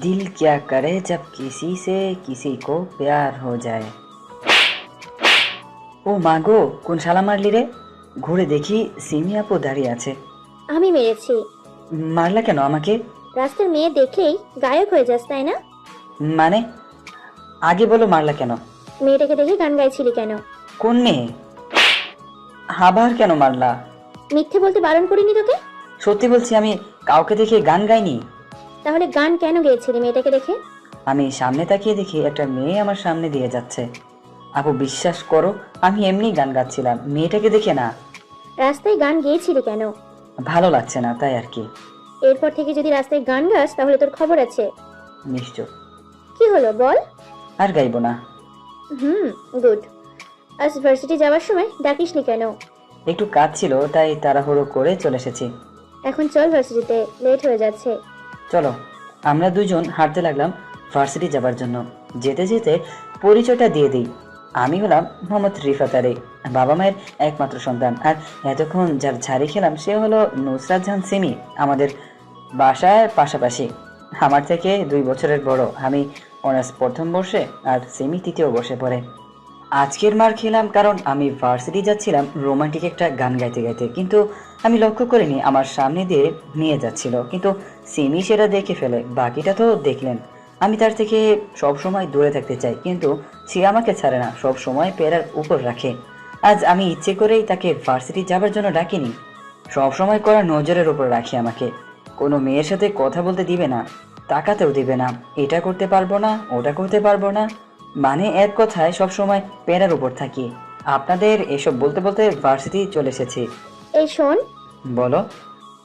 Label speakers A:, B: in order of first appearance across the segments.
A: दिल क्या करे जब किसी से किसी को प्यार हो যায়। ও মা গো, কোন শালা মারলি রে? ঘুরে দেখি সিমি আপু দাঁড়িয়ে আছে।
B: আমি মেরেছি।
A: মারলা কেন আমাকে?
B: রাস্তার মেয়ে দেখলেই গায়ক হয়ে যাস, তাই না?
A: মানে আগে বলো, মারলা কেন?
B: মেয়েটাকে দেখে গান গাইছিলি কেন?
A: কোন মেয়ে? আবার কেন মারলা?
B: মিথ্যে বলতে বারণ করিনি তোকে?
A: সত্যি বলছি, আমি কাউকে দেখে গান গাইনি।
B: তাহলে গান কেন গেয়েছিলি মেয়েটাকে দেখে?
A: আমি সামনে তাকিয়ে দেখি একটা মেয়ে আমার সামনে দিয়ে যাচ্ছে। আপু বিশ্বাস করো, আমি এমনি গান গাচ্ছিলাম, মেয়েটাকে দেখে না।
B: রাস্তায় গান গেয়েছিলি কেন?
A: ভালো লাগছে না তাই আর কি।
B: এরপর থেকে যদি রাস্তায় গান গাস তাহলে তোর খবর আছে।
A: নিশ্চয়।
B: কি হলো বল?
A: আর গাইবো না।
B: গুড। আজ ভার্সিটি যাওয়ার সময় ডাকিসনি কেন?
A: একটু কাজ ছিল তাই তাড়াহুড়ো করে চলে এসেছি।
B: এখন চল, ভার্সিটিতে লেট হয়ে যাচ্ছে।
A: চলো। আমরা দুজন হাঁটতে লাগলাম ভার্সিটি যাবার জন্য। যেতে যেতে পরিচয়টা দিয়ে দিই, আমি হলাম মোহাম্মদ রিফাত আলী, বাবা মায়ের একমাত্র সন্তান। আর এতক্ষণ যার ঝাড়ি খেলাম সে হলো নুসরাত জাহান সিমি, আমাদের বাসায় পাশাপাশি। আমার থেকে 2 বছরের বড়। আমি অনার্স প্রথম বর্ষে আর সিমি তৃতীয় বর্ষে পড়ে। আজকের মার খেলাম কারণ আমি ভার্সিটি যাচ্ছিলাম রোমান্টিক একটা গান গাইতে গাইতে, কিন্তু আমি লক্ষ্য করিনি আমার সামনে দিয়ে নিয়ে যাচ্ছিল, কিন্তু সিমি সেটা দেখে ফেলে। বাকিটা তো দেখলেন। আমি তার থেকে সব সময় দূরে থাকতে চাই, কিন্তু সে আমাকে ছাড়ে না, সব সময় পেরার উপর রাখে। আজ আমি ইচ্ছে করেই তাকে ভার্সিটি যাবার জন্য ডাকিনি। সব সময় করা নজরের উপর রাখে আমাকে। কোনো মেয়ের সাথে কথা বলতে দিবে না, তাকাতেও দিবে না। এটা করতে পারবো না, ওটা করতে পারবো না, মানে এক কথায় সব সময় পেরার উপর থাকি। আপনাদের এসব বলতে বলতে ভার্সিটি চলে এসেছি।
B: এই শোন,
A: বলো।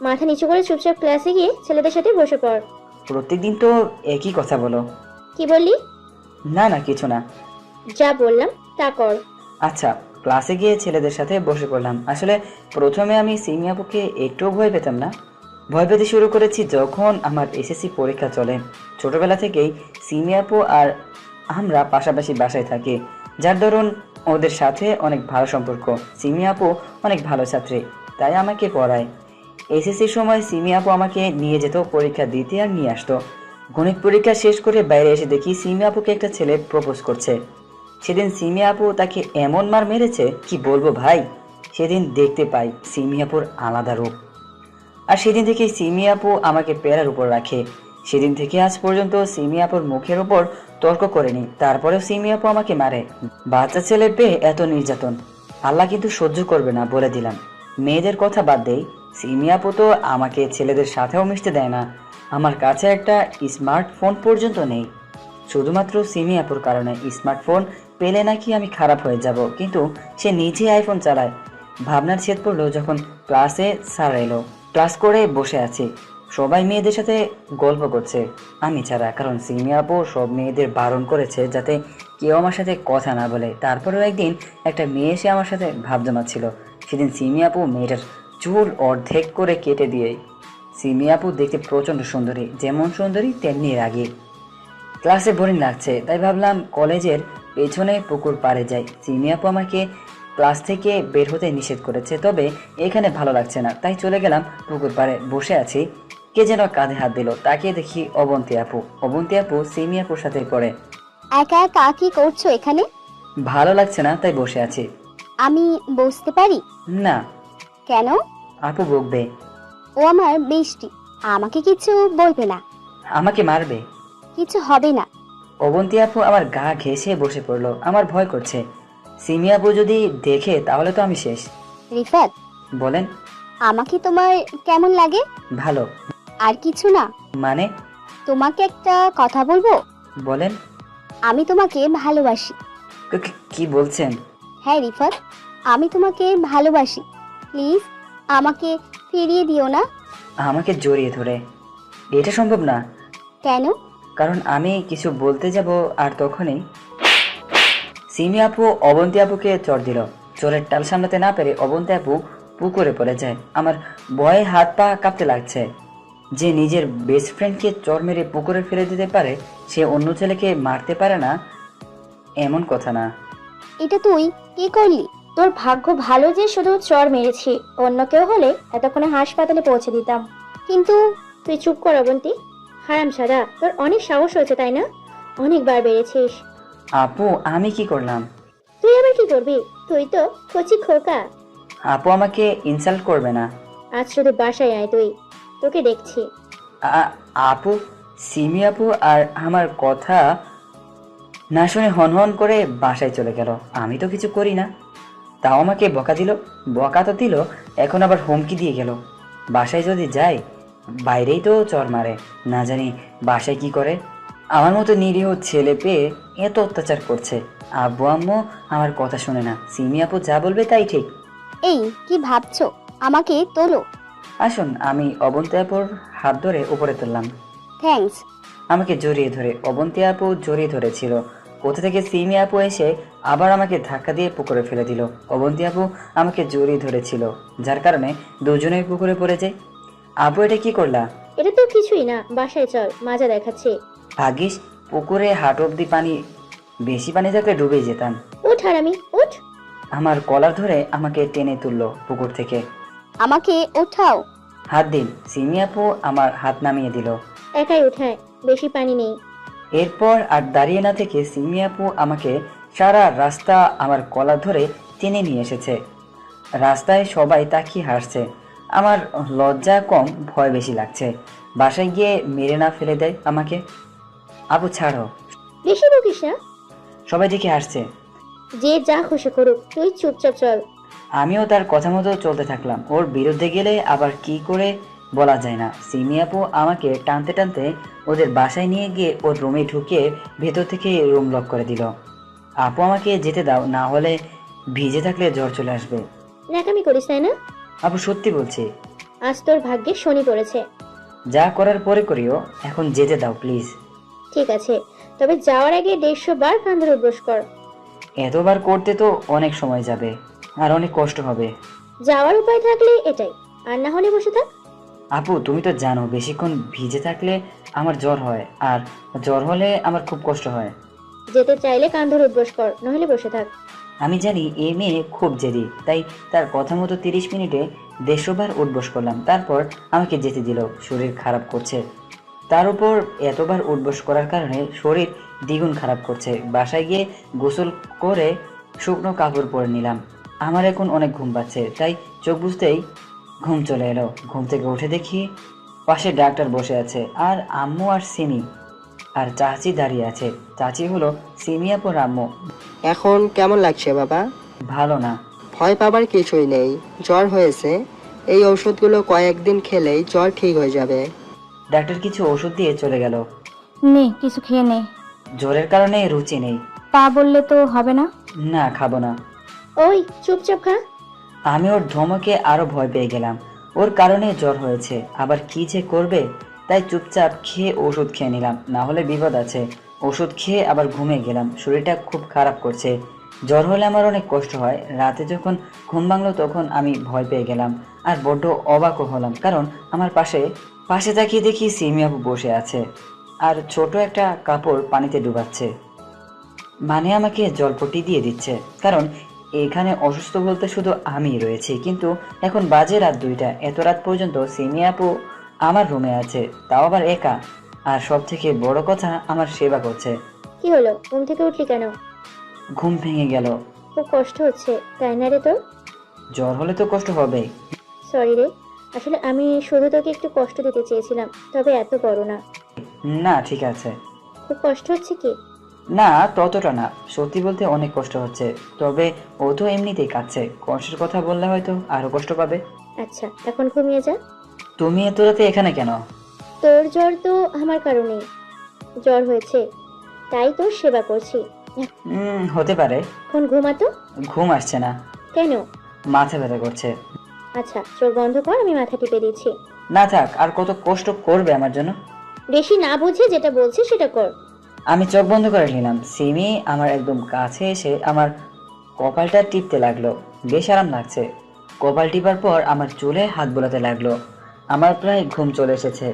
B: মাথা নিচু করে চুপচাপ ক্লাসে গিয়ে ছেলেদের সাথে বসে পড়।
A: প্রত্যেকদিন তো একই কথা বলো।
B: কি বললি?
A: না না, কিছু না।
B: যা বললাম তা কর।
A: আচ্ছা, ক্লাসে গিয়ে ছেলেদের সাথে বসে পড়লাম। আসলে প্রথমে আমি সিমি আপুকে একটু ভয় পেতাম না, ভয় পেতে শুরু করেছি যখন আমার এসএসসি পরীক্ষা চলে। ছোটবেলা থেকেই সিমি আপু আর আমরা পাশাপাশি বাসায় থাকি, যার দরুন ওদের সাথে অনেক ভালো সম্পর্ক। সিমি আপু অনেক ভালো ছাত্রী, তাই আমাকে পড়ায়। এসএসসির সময় সিমি আপু আমাকে নিয়ে যেত পরীক্ষা দিতে আর নিয়ে আসতো। গণিত পরীক্ষা শেষ করে বাইরে এসে দেখি সিমি আপুকে একটা ছেলে প্রপোজ করছে। সেদিন সিমি আপু তাকে এমন মার মেরেছে কি বলবো ভাই। সেদিন দেখতে পাই সিমি আপুর আলাদা রূপ। আর সেদিন থেকে সিমি আপু আমাকে পেরার উপর রাখে। সেদিন থেকে আজ পর্যন্ত সিমি আপুর মুখের উপর তর্ক করেনি, তারপরেও সিমি আপু আমাকে মারে। বাচ্চা ছেলে পেয়ে এত নির্যাতন আল্লাহ কিন্তু সহ্য করবে না, বলে দিলাম। মেয়েদের কথা বাদ দেই, সিমি আপু তো আমাকে ছেলেদের সাথেও মিশতে দেয় না। আমার কাছে একটা স্মার্টফোন পর্যন্ত নেই, শুধুমাত্র সিমি আপুর কারণে। স্মার্টফোন পেলে নাকি আমি খারাপ হয়ে যাব, কিন্তু সে নিজে আইফোন চালায়। ভাবনার ছেদ পড়লো যখন ক্লাসে স্যার এলো। ক্লাস করে বসে আছি, সবাই মেয়েদের সাথে গল্প করছে আমি ছাড়া, কারণ সিমি আপু সব মেয়েদের বারণ করেছে যাতে কেউ আমার সাথে কথা না বলে। তারপরেও একদিন একটা মেয়ে এসে আমার সাথে ভাব জমাচ্ছিল। সেদিন সিমি আপু মেয়েটার চুল অর্ধেক করে কেটে দিয়ে। সিমি আপু দেখতে প্রচণ্ড সুন্দরী, যেমন সুন্দরী তেমনি রাগী। ক্লাসে বোরিং লাগছে তাই ভাবলাম কলেজের পেছনে পুকুর পাড়ে যাই। সিমি আপু আমাকে ক্লাস থেকে বের হতে নিষেধ করেছে, তবে এখানে ভালো লাগছে না, তাই চলে গেলাম পুকুর পাড়ে। বসে আছি, কে যেন কাঁধে হাত দিল, তাকিয়ে দেখি অবন্তী আপু। অবন্তী আপু সিমি আপুর সাথে পড়ে।
C: একা একা কি করছো এখানে?
A: ভালো লাগছে না তাই বসে আছি।
C: আমি বসতে পারি?
A: না।
C: কেন?
A: আপু বকবে।
C: ও আমার বেস্টি, আমাকে কিছু বলবে না।
A: আমাকে মারবে।
C: কিছু হবে না।
A: অবন্তী আপু আমার গা ঘেঁষে বসে পড়লো। আমার ভয় করছে, সিমি আপু যদি দেখে তাহলে তো আমি শেষ।
C: রিফাত,
A: বলেন।
C: আমাকে তোমার কেমন লাগে?
A: ভালো।
C: আর কিছু না?
A: মানে?
C: তোমাকে একটা কথা বলবো?
A: বলেন।
C: আমি তোমাকে ভালোবাসি।
A: কি বলছেন?
C: হ্যাঁ রিফাত, আমি তোমাকে ভালোবাসি। প্লিজ আমাকে ফিরিয়ে দিও না।
A: আমাকে জড়িয়ে ধরে? এটা সম্ভব না।
C: কেন?
A: কারণ আমি কিছু বলতে যাব আর তখনই সিমি আপু অবন্তী আপুকে চড় দিল। চোরের টাল সামলাতে না পেরে অবন্তী আপু পুকুরে পড়ে যায়। আমার ভয়ে হাত পা কাঁপতে লাগছে। যে নিজের বেস্ট ফ্রেন্ডকে চড় মেরে পুকুরে ফেলে দিতে পারে সে অন্য ছেলেকে মারতে পারে না, এমন কথা না।
C: এটা তুই কি করলি?
B: তোর ভাগ্য ভালো যে শুধু চর মেরেছি, অন্য কেউ হলে এতক্ষণে হাসপাতালে পৌঁছে দিতাম।
C: কিন্তু
B: তুই চুপ কর অবন্তী। হারাম সাদা, তোর অনেক সাহস হয়েছে তাই না? অনেকবার বেড়েছিস।
A: আপু আমি কি করলাম?
B: তুই আবার কি করবি? তুই তো কচি খোকা।
A: আপু আমাকে ইনসাল্ট করবে না।
B: আজ শুধু বাসায় আয় তুই, তোকে দেখছি।
A: আপু, সিমি আপু আর আমার কথা না শুনে হনহন করে বাসায় চলে গেল। আমি তো কিছু করি না, তাও আমাকে বকা দিল। বকা তো দিল, এখন আবার হুমকি দিয়ে গেল বাসায় যদি যাই বাইরেই তো চর মারে। না জানি বাসায় কি করে। আমার মতো নিরীহ ছেলে পেয়ে এত অত্যাচার করছে। আব্বু আম্মু আমার কথা শুনে না, সিমি আপু যা বলবে তাই ঠিক।
C: এই কি ভাবছো? আমাকে তোলো।
A: আসুন, আমি অবন্তী আপুর হাত ধরে উপরে তুললাম।
C: থ্যাঙ্কস।
A: আমাকে জড়িয়ে ধরে অবন্তী আপু জড়িয়ে ধরেছিল। কোথা থেকে সিমি আপু এসে আবার আমাকে ধাক্কা দিয়ে পুকুরে ফেলে দিল। অবন্তী আপু আমাকে জড়িয়ে ধরেছিল, যার কারণে দুজনেই পুকুরে পড়ে যায়। আপু এটা কি করলা?
B: এটা তো কিছুই না, বাসায় চল, মজা দেখাচ্ছি।
A: ভাগ্যিস পুকুরে হাঁটু অব্দি পানি, বেশি পানি থাকলে ডুবে যেতাম।
B: উঠ হারামি, উঠ।
A: আমার কলার ধরে আমাকে টেনে তুললো পুকুর থেকে।
C: আমাকে ওঠাও।
A: হাত দিন। সিমি আপু আমার হাত নামিয়ে দিল।
B: একাই উঠায়, বেশি পানি নেই।
A: এরপর আর দাঁড়িয়ে না থেকে সিমি আপু আমাকে সারা রাস্তা আমার কলার ধরে টেনে নিয়ে এসেছে। রাস্তায় সবাই তাকিয়ে হাসছে। আমার লজ্জা কম, ভয় বেশি লাগছে। বাসায় গিয়ে মেরে না ফেলে দেয় আমাকে। আপু ছাড়ো।
B: বেশি বকিস না।
A: সবাই দেখে হাসছে।
B: যে যা খুশি করুক, তুই চুপচাপ চল।
A: আমিও তার কথা মতো চলতে থাকলাম। ওর বিরুদ্ধে গেলে আবার কি করে বলা যায় না। সিমি আপু আমাকে টানতে টানতে ওদের বাসায় নিয়ে গিয়ে ওর রুমে ঢুকিয়ে ভেতর থেকে রুম লক করে দিল। আপু আমাকে যেতে দাও, না হলে ভিজে থাকলে জ্বর চলে আসবে।
B: ন্যাকামি করিস তাই না?
A: আপু সত্যি বলছি।
B: আজ তোর ভাগ্যে শনি পড়েছে।
A: যা করার পরে করিও, এখন যেতে দাও প্লিজ।
B: ঠিক আছে, তবে যাওয়ার আগে 150 বার কান ধরে ব্রশ কর।
A: এতবার করতে তো অনেক সময় যাবে আর অনেক কষ্ট হবে।
B: যাওয়ার উপায় থাকলে এটাই, আর না হলে বসে থাক।
A: আপু তুমি তো জানো বেশিক্ষণ ভিজে থাকলে আমার জ্বর হয়, আর জ্বর হলে আমার খুব কষ্ট হয়।
B: যেতে চাইলে কান ধরে ব্রশ কর, নইলে বসে থাক।
A: আমি জানি এই মেয়ে খুব জেদি, তাই তার কথা মতো 30 মিনিটে 150 বার উঠবস করলাম। তারপর আমাকে যেতে দিল। শরীর খারাপ করছে, তার উপর এতবার উঠবস করার কারণে শরীর দ্বিগুণ খারাপ করছে। বাসায় গিয়ে গোসল করে শুকনো কাপড় পরে নিলাম। আমার এখন অনেক ঘুম পাচ্ছে, তাই চোখ বুঝতেই ঘুম চলে এলো। ঘুম থেকে উঠে দেখি পাশে ডাক্তার বসে আছে, আর আম্মু আর সিমি আর চাচি দাঁড়িয়ে আছে। চাচি হলো সিমি আপুর আম্মু।
D: এখন কেমন লাগছে বাবা?
A: ভালো না।
D: ভয় পাবার কিছুই নেই, জ্বর হয়েছে। এই ওষুধগুলো কয়েকদিন খেলেই জ্বর ঠিক হয়ে যাবে।
A: ডাক্তার কিছু ওষুধ দিয়ে চলে গেল।
E: নে কিছু খেয়ে নে।
A: জ্বরের কারণে রুচি নেই।
E: তা বললে তো হবে না।
A: না, খাবো না।
B: ওই চুপচাপ খা।
A: আমি ওর ধমকে আরো ভয় পেয়ে গেলাম। ওর কারণে জ্বর হয়েছে, আবার কি যে করবে, তাই চুপচাপ খেয়ে ওষুধ খেয়ে নিলাম, না হলে বিপদ আছে। ওষুধ খেয়ে আবার ঘুমিয়ে গেলাম। শরীরটা খুব খারাপ করছে। জ্বর হলে আমার অনেক কষ্ট হয়। রাতে যখন ঘুম ভাঙলো তখন আমি ভয় পেয়ে গেলাম, আর বড্ড অবাকও হলাম, কারণ আমার পাশে পাশে তাকিয়ে দেখি সিমি আপু বসে আছে আর ছোট একটা কাপড় পানিতে ডুবাচ্ছে। মানে আমাকে জলপট্টি দিয়ে দিচ্ছে, কারণ এখানে অসুস্থ বলতে শুধু আমি রয়েছি। কিন্তু এখন বাজে রাত 2টা, এত রাত পর্যন্ত সিমি আপু আমার রুমে আছে, তাও আবার একা। আর সব থেকে বড় কথা, আমার সেবা করছে।
B: কি হলো, ঘুম থেকে উঠলি কেন?
A: ঘুম ভেঙে গেল।
B: খুব কষ্ট হচ্ছে তাই না রে তোর?
A: জ্বর হলে তো কষ্ট হবেই।
B: সরি রে, আসলে আমি শুধু তোকে একটু কষ্ট দিতে চেয়েছিলাম, তবে এত বড় না।
A: না ঠিক আছে।
B: খুব কষ্ট হচ্ছে কি?
A: না ততটা না, সত্যি বলতে অনেক কষ্ট হচ্ছে। তবে ও তো এমনিতেই কাঁদছে, কষ্টের কথা বললে হয়তো আরো কষ্ট পাবে।
B: আচ্ছা, এখন ঘুমিয়ে যা।
A: তুমি এত রাতে এখানে কেন?
B: তোর জ্বর তো আমার কারণেই জ্বর হয়েছে, তাই তোর সেবা করছি।
A: হতে পারে।
B: এখন ঘুমাতো।
A: ঘুম আসছে না।
B: কেন?
A: মাথা ব্যথা করছে।
B: আচ্ছা, চোখ বন্ধ কর, আমি মাথা টিপে দিচ্ছি।
A: না থাক, আর কত কষ্ট করবে আমার জন্য।
B: বেশি না বুঝে যেটা বলছি সেটা কর।
A: আমি চোখ বন্ধ করে নিলাম। সিমি আমার একদম কাছে এসে আমার কপালটা টিপতে লাগলো। বেশ আরাম লাগছে। কপাল টিপার পর আমার চুলে হাত বোলাতে লাগলো। আমার প্রায় ঘুম চলে এসেছে,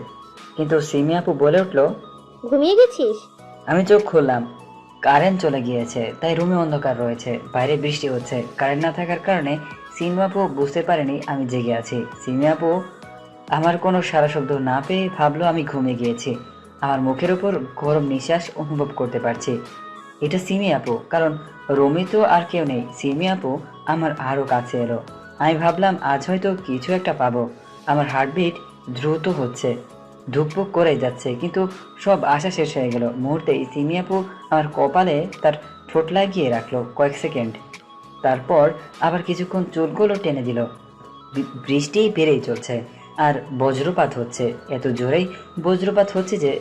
A: কিন্তু সিমি আপু বলে উঠলো,
B: ঘুমিয়ে গেছিস?
A: আমি চোখ খুললাম। কারেন্ট চলে গিয়েছে, তাই রুমে অন্ধকার রয়েছে। বাইরে বৃষ্টি হচ্ছে। কারেন্ট না থাকার কারণে সিমি আপু বুঝতে পারেনি আমি জেগে আছি। সিমি আপু আমার কোনো সারা শব্দ না পেয়ে ভাবলো আমি ঘুমিয়ে গিয়েছি। আমার মুখের উপর গরম নিঃশ্বাস অনুভব করতে পারছি। এটা সিমি আপু, কারণ রমি তো আর কেউ নেই। সিমি আপু আমার আরো কাছে এলো। আমি ভাবলাম আজ হয়তো কিছু একটা পাবো। আমার হার্টবিট দ্রুত হচ্ছে, ধুকপুক করে যাচ্ছে, কিন্তু সব আশা শেষ হয়ে গেল। মুহূর্তেই সিমি আপু আমার কপালে তার ঠোঁট লাগিয়ে রাখলো কয়েক সেকেন্ড, তারপর আবার কিছুক্ষণ চুলগুলো টেনে দিল। বৃষ্টি বেড়েই চলছে আর বজ্রপাত হচ্ছে, এত জোরেই বজ্রপাত হচ্ছে যে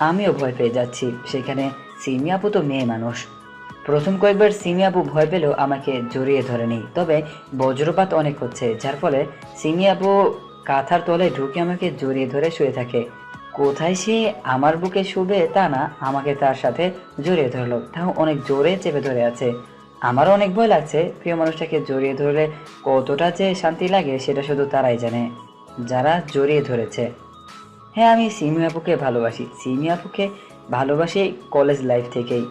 A: আমিও ভয় পেয়ে যাচ্ছি। সেখানে সিমি আপু তো মেয়ে মানুষ। প্রথম কয়েকবার সিমি আপু ভয় পেলেও আমাকে জড়িয়ে ধরেনি, তবে বজ্রপাত অনেক হচ্ছে, যার ফলে সিমি আপু কাঁথার তলায় ঢুকে আমাকে জড়িয়ে ধরে শুয়ে থাকে। কোথায় সে আমার বুকে শুবে তা না, আমাকে তার সাথে জড়িয়ে ধরলো, তাও অনেক জোরে চেপে ধরে আছে। আমারও অনেক ভয় লাগছে। প্রিয় মানুষটাকে জড়িয়ে ধরলে কতটা যে শান্তি লাগে সেটা শুধু তারাই জানে যারা জড়িয়ে ধরেছে। হ্যাঁ, আমি সিমি আপুকে ভালোবাসি। সিমি আপুকে ভালোবাসি কলেজ লাইফ থেকেই।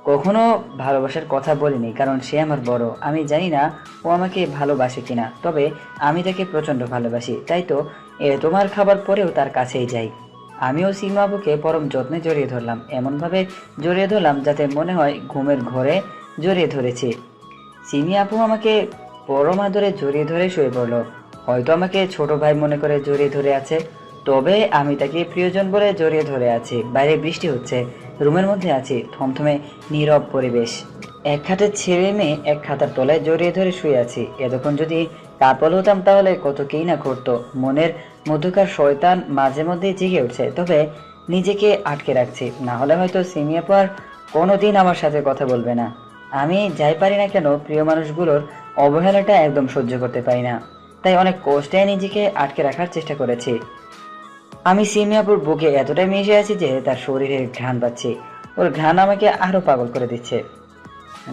A: কখনো ভালোবাসার কথা বলিনি, কারণ সে আমার বড়। আমি জানি না ও আমাকে ভালোবাসে কিনা, তবে আমি তাকে প্রচণ্ড ভালোবাসি। তাই তো তোমার খাবার পরেও তার কাছেই যাই। আমিও সিমি আপুকে পরম যত্নে জড়িয়ে ধরলাম, এমনভাবে জড়িয়ে ধরলাম যাতে মনে হয় ঘুমের ঘরে জড়িয়ে ধরেছি। সিমি আপু আমাকে পরম আদরে জড়িয়ে ধরে শুয়ে পড়লো। হয়তো আমাকে ছোট ভাই মনে করে জড়িয়ে ধরে আছে, তবে আমি তাকে প্রিয়জন বলে জড়িয়ে ধরে আছি। বাইরে বৃষ্টি হচ্ছে, রুমের মধ্যে আছি, থমথমে নীরব পরিবেশ। এক খাটের ছেলে মেয়ে এক খাতার তলায় জড়িয়ে ধরে শুয়ে আছি। এতক্ষণ যদি কাপল হতাম তাহলে কত কেই না ঘটতো। মনের মধ্যকার শয়তান মাঝে মধ্যে জেগে উঠছে, তবে নিজেকে আটকে রাখছি, না হলে হয়তো সিমি আপু আর কোনোদিন আমার সাথে কথা বলবে না। আমি যাই পারি না কেন, প্রিয় মানুষগুলোর অবহেলাটা একদম সহ্য করতে পারি না, তাই অনেক কষ্টে নিজেকে আটকে রাখার চেষ্টা করেছি। আমি সিমি আপুর বুকে এতটাই মিশে আছি যে তার শরীরে ঘ্রাণ পাচ্ছি। ওর ঘ্রাণ আমাকে আরো পাগল করে দিচ্ছে।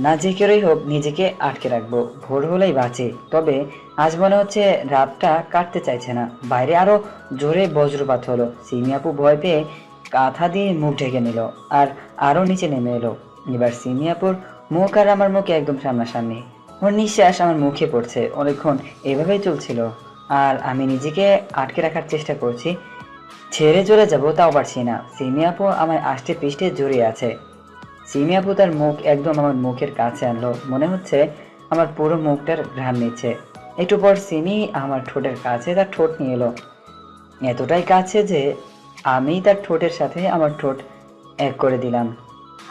A: না যে কেউই হোক নিজেকে আটকে রাখবো, ভোর হলেই বাঁচি। তবে আজ মনে হচ্ছে রাতটা কাটতে চাইছে না। বাইরে আরো জোরে বজ্রপাত হলো। সিমি আপু ভয় পেয়ে কাঁথা দিয়ে মুখ ঢেকে নিল আর আরো নিচে নেমে এলো। এবার সিমি আপুর মুখ আর আমার মুখে একদম সামনাসামনি। ওর নিঃশ্বাস আমার মুখে পড়ছে। অনেকক্ষণ এভাবেই চলছিল আর আমি নিজেকে আটকে রাখার চেষ্টা করছি। ছেড়ে চলে যাব তাও পারছি না। সিমি আপু আমার আষ্টে পৃষ্ঠে জড়িয়ে আছে। সিমি আপু তার মুখ একদম আমার মুখের কাছে আনলো, মনে হচ্ছে আমার পুরো মুখটার ঘ্রাণ নিচ্ছে। একটু পর সিমি আমার ঠোঁটের কাছে তার ঠোঁট নিয়ে এলো, এতটাই কাছে যে আমি তার ঠোঁটের সাথে আমার ঠোঁট এক করে দিলাম।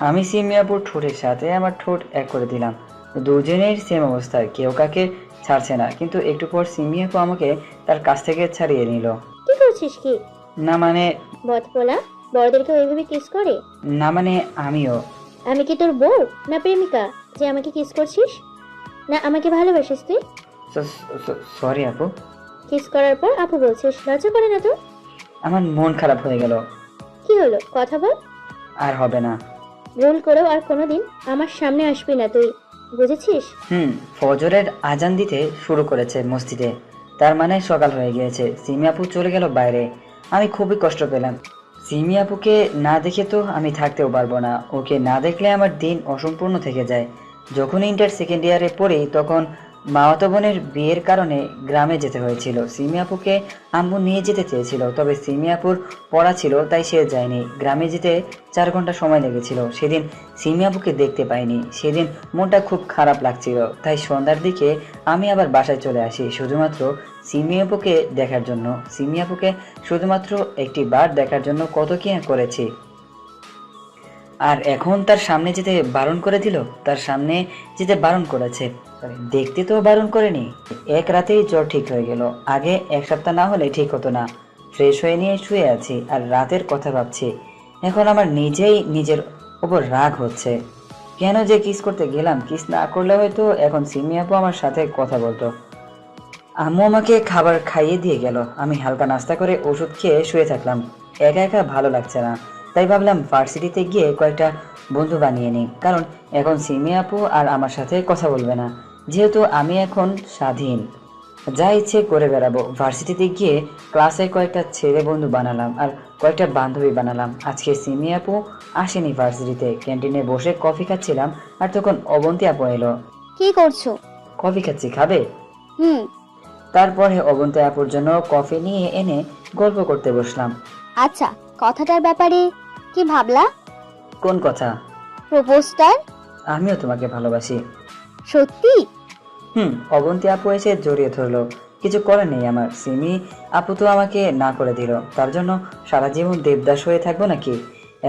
A: আমি সিমি আপুর ঠোঁটের সাথে আমার ঠোঁট এক করে দিলাম। দুজনের সেম অবস্থা, কেউ কাকে ছাড়ছে না। কিন্তু একটু পর সিমি আপু আমাকে তার কাছ থেকে ছাড়িয়ে নিল।
B: কি করছিস কি?
A: না মানে
B: বদপোলা বড়দেরকে ওইভাবে কিস করে?
A: না মানে আমিও।
B: আমি কি তোর বউ না প্রেমিকা যে আমাকে কিস করছিস? না আমাকে ভালোবাসিস তুই?
A: সরি আপু।
B: কিস করার পর আপু বলছিস, লজ্জা করে না তো?
A: আমার মন খারাপ হয়ে গেল।
B: কি হলো, কথা বল।
A: আর হবে না।
B: ভুল করেও আর কোনোদিন আমার সামনে আসবি না তুই, বুঝেছিস?
A: ফজরের আজান দিতে শুরু করেছে মসজিদে, তার মানে সকাল হয়ে গিয়েছে। সিমি আপু চলে গেল বাইরে। আমি খুবই কষ্ট পেলাম। সিমি আপুকে না দেখে তো আমি থাকতেও পারবো না। ওকে না দেখলে আমার দিন অসম্পূর্ণ থেকে যায়। যখন ইন্টার সেকেন্ড ইয়ারে পড়ি তখন মামাতো বোনের বিয়ের কারণে গ্রামে যেতে হয়েছিল। সিমি আপুকে আম্মু নিয়ে যেতে চেয়েছিল, তবে সিমি আপুর পড়া ছিল তাই সে যায়নি। গ্রামে যেতে 4 ঘন্টা সময় লেগেছিল। সেদিন সিমি আপুকে দেখতে পাইনি। সেদিন মনটা খুব খারাপ লাগছিল, তাই সন্ধ্যার দিকে আমি আবার বাসায় চলে আসি শুধুমাত্র সিমি আপুকে দেখার জন্য। সিমি আপুকে শুধুমাত্র একটি বার দেখার জন্য কত কি করেছি। আর এখন তার সামনে যেতে বারণ করে দিল। তার সামনে যেতে বারণ করেছে, দেখতে তো বারণ করেনি। এক রাতেই জ্বর ঠিক হয়ে গেল। আগে 1 সপ্তাহ না হলে ঠিক হতো না। ফ্রেশ হয়ে নিয়ে শুয়ে আছি আর রাতের কথা ভাবছি। এখন আমার নিজের ওপর রাগ হচ্ছে। কেন যে কিস করতে গেলাম? কিস না করলে হয়তো এখন সিমি আপু আমার সাথে কথা বলতো। আম্মু আমাকে খাবার খাইয়ে দিয়ে গেল। আমি হালকা নাস্তা করে ওষুধ খেয়ে শুয়ে থাকলাম। একা একা ভালো লাগছে না, তাই ভাবলাম ভার্সিটিতে গিয়ে কয়েকটা বন্ধু বানিয়ে নিই, কারণ এখন সিমি আপু আর আমার সাথে কথা বলবে না, যেহেতু আমি এখন স্বাধীন, যা ইচ্ছে করে বেড়াবো। ভার্সিটিতে গিয়ে ক্লাসে কয়েকটা ছেলে বন্ধু বানালাম আর কয়েকটা বান্ধবী বানালাম। আজকে সিমি আপু আসেনি ভার্সিটিতে। ক্যান্টিনে বসে কফি খাচ্ছিলাম আর তখন অবন্তী আপু এলো।
C: কি করছো?
A: কফি খাচ্ছি, খাবে?
C: হুম।
A: তারপরে অবন্তী আপুর জন্য কফি নিয়ে এনে গল্প করতে বসলাম।
C: আচ্ছা, কথাটার ব্যাপারে কি ভাবলা?
A: কোন কথা?
C: প্রপোজটার?
A: আমিও তোমাকে ভালোবাসি।
C: সত্যি?
A: অবন্তী আপু এসে জড়িয়ে ধরলো। কিছু করার নেই আমার, সিমি আপু তো আমাকে না করে দিল। তার জন্য সারা জীবন দেবদাস হয়ে থাকবো নাকি?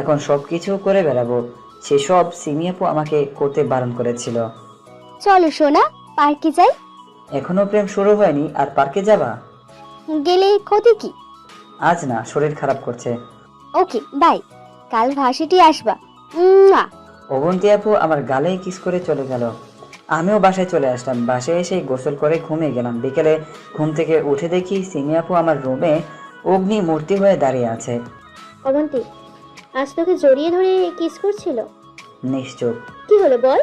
A: এখন সব কিছু করে বেড়াবো। সেসব সিমি আপু আমাকে করতে বারণ করেছিল।
C: চলো সোনা, পার্কে যাই।
A: এখনো প্রেম শুরু হয়নি আর পার্কে যাবা?
C: গেলে ক্ষতি কি?
A: আজ না, শরীর খারাপ করছে।
C: ওকে বাই, কাল ভার্সিটি আসবা। মুয়া।
A: অবন্তী আপু আমার গালে কিস করে চলে গেল। আমিও বাসায় চলে আসলাম। বাসায় এসে গোসল করে ঘুমিয়ে গেলাম। বিকেলে ঘুম থেকে উঠে দেখি সিমি আপু আমার রুমে অগ্নি মূর্তি হয়ে দাঁড়িয়ে আছে।
B: অবন্তী, আজ তোকে জড়িয়ে ধরে কিস করছিল?
A: নিশ্চুপ।
B: কি হলো বল?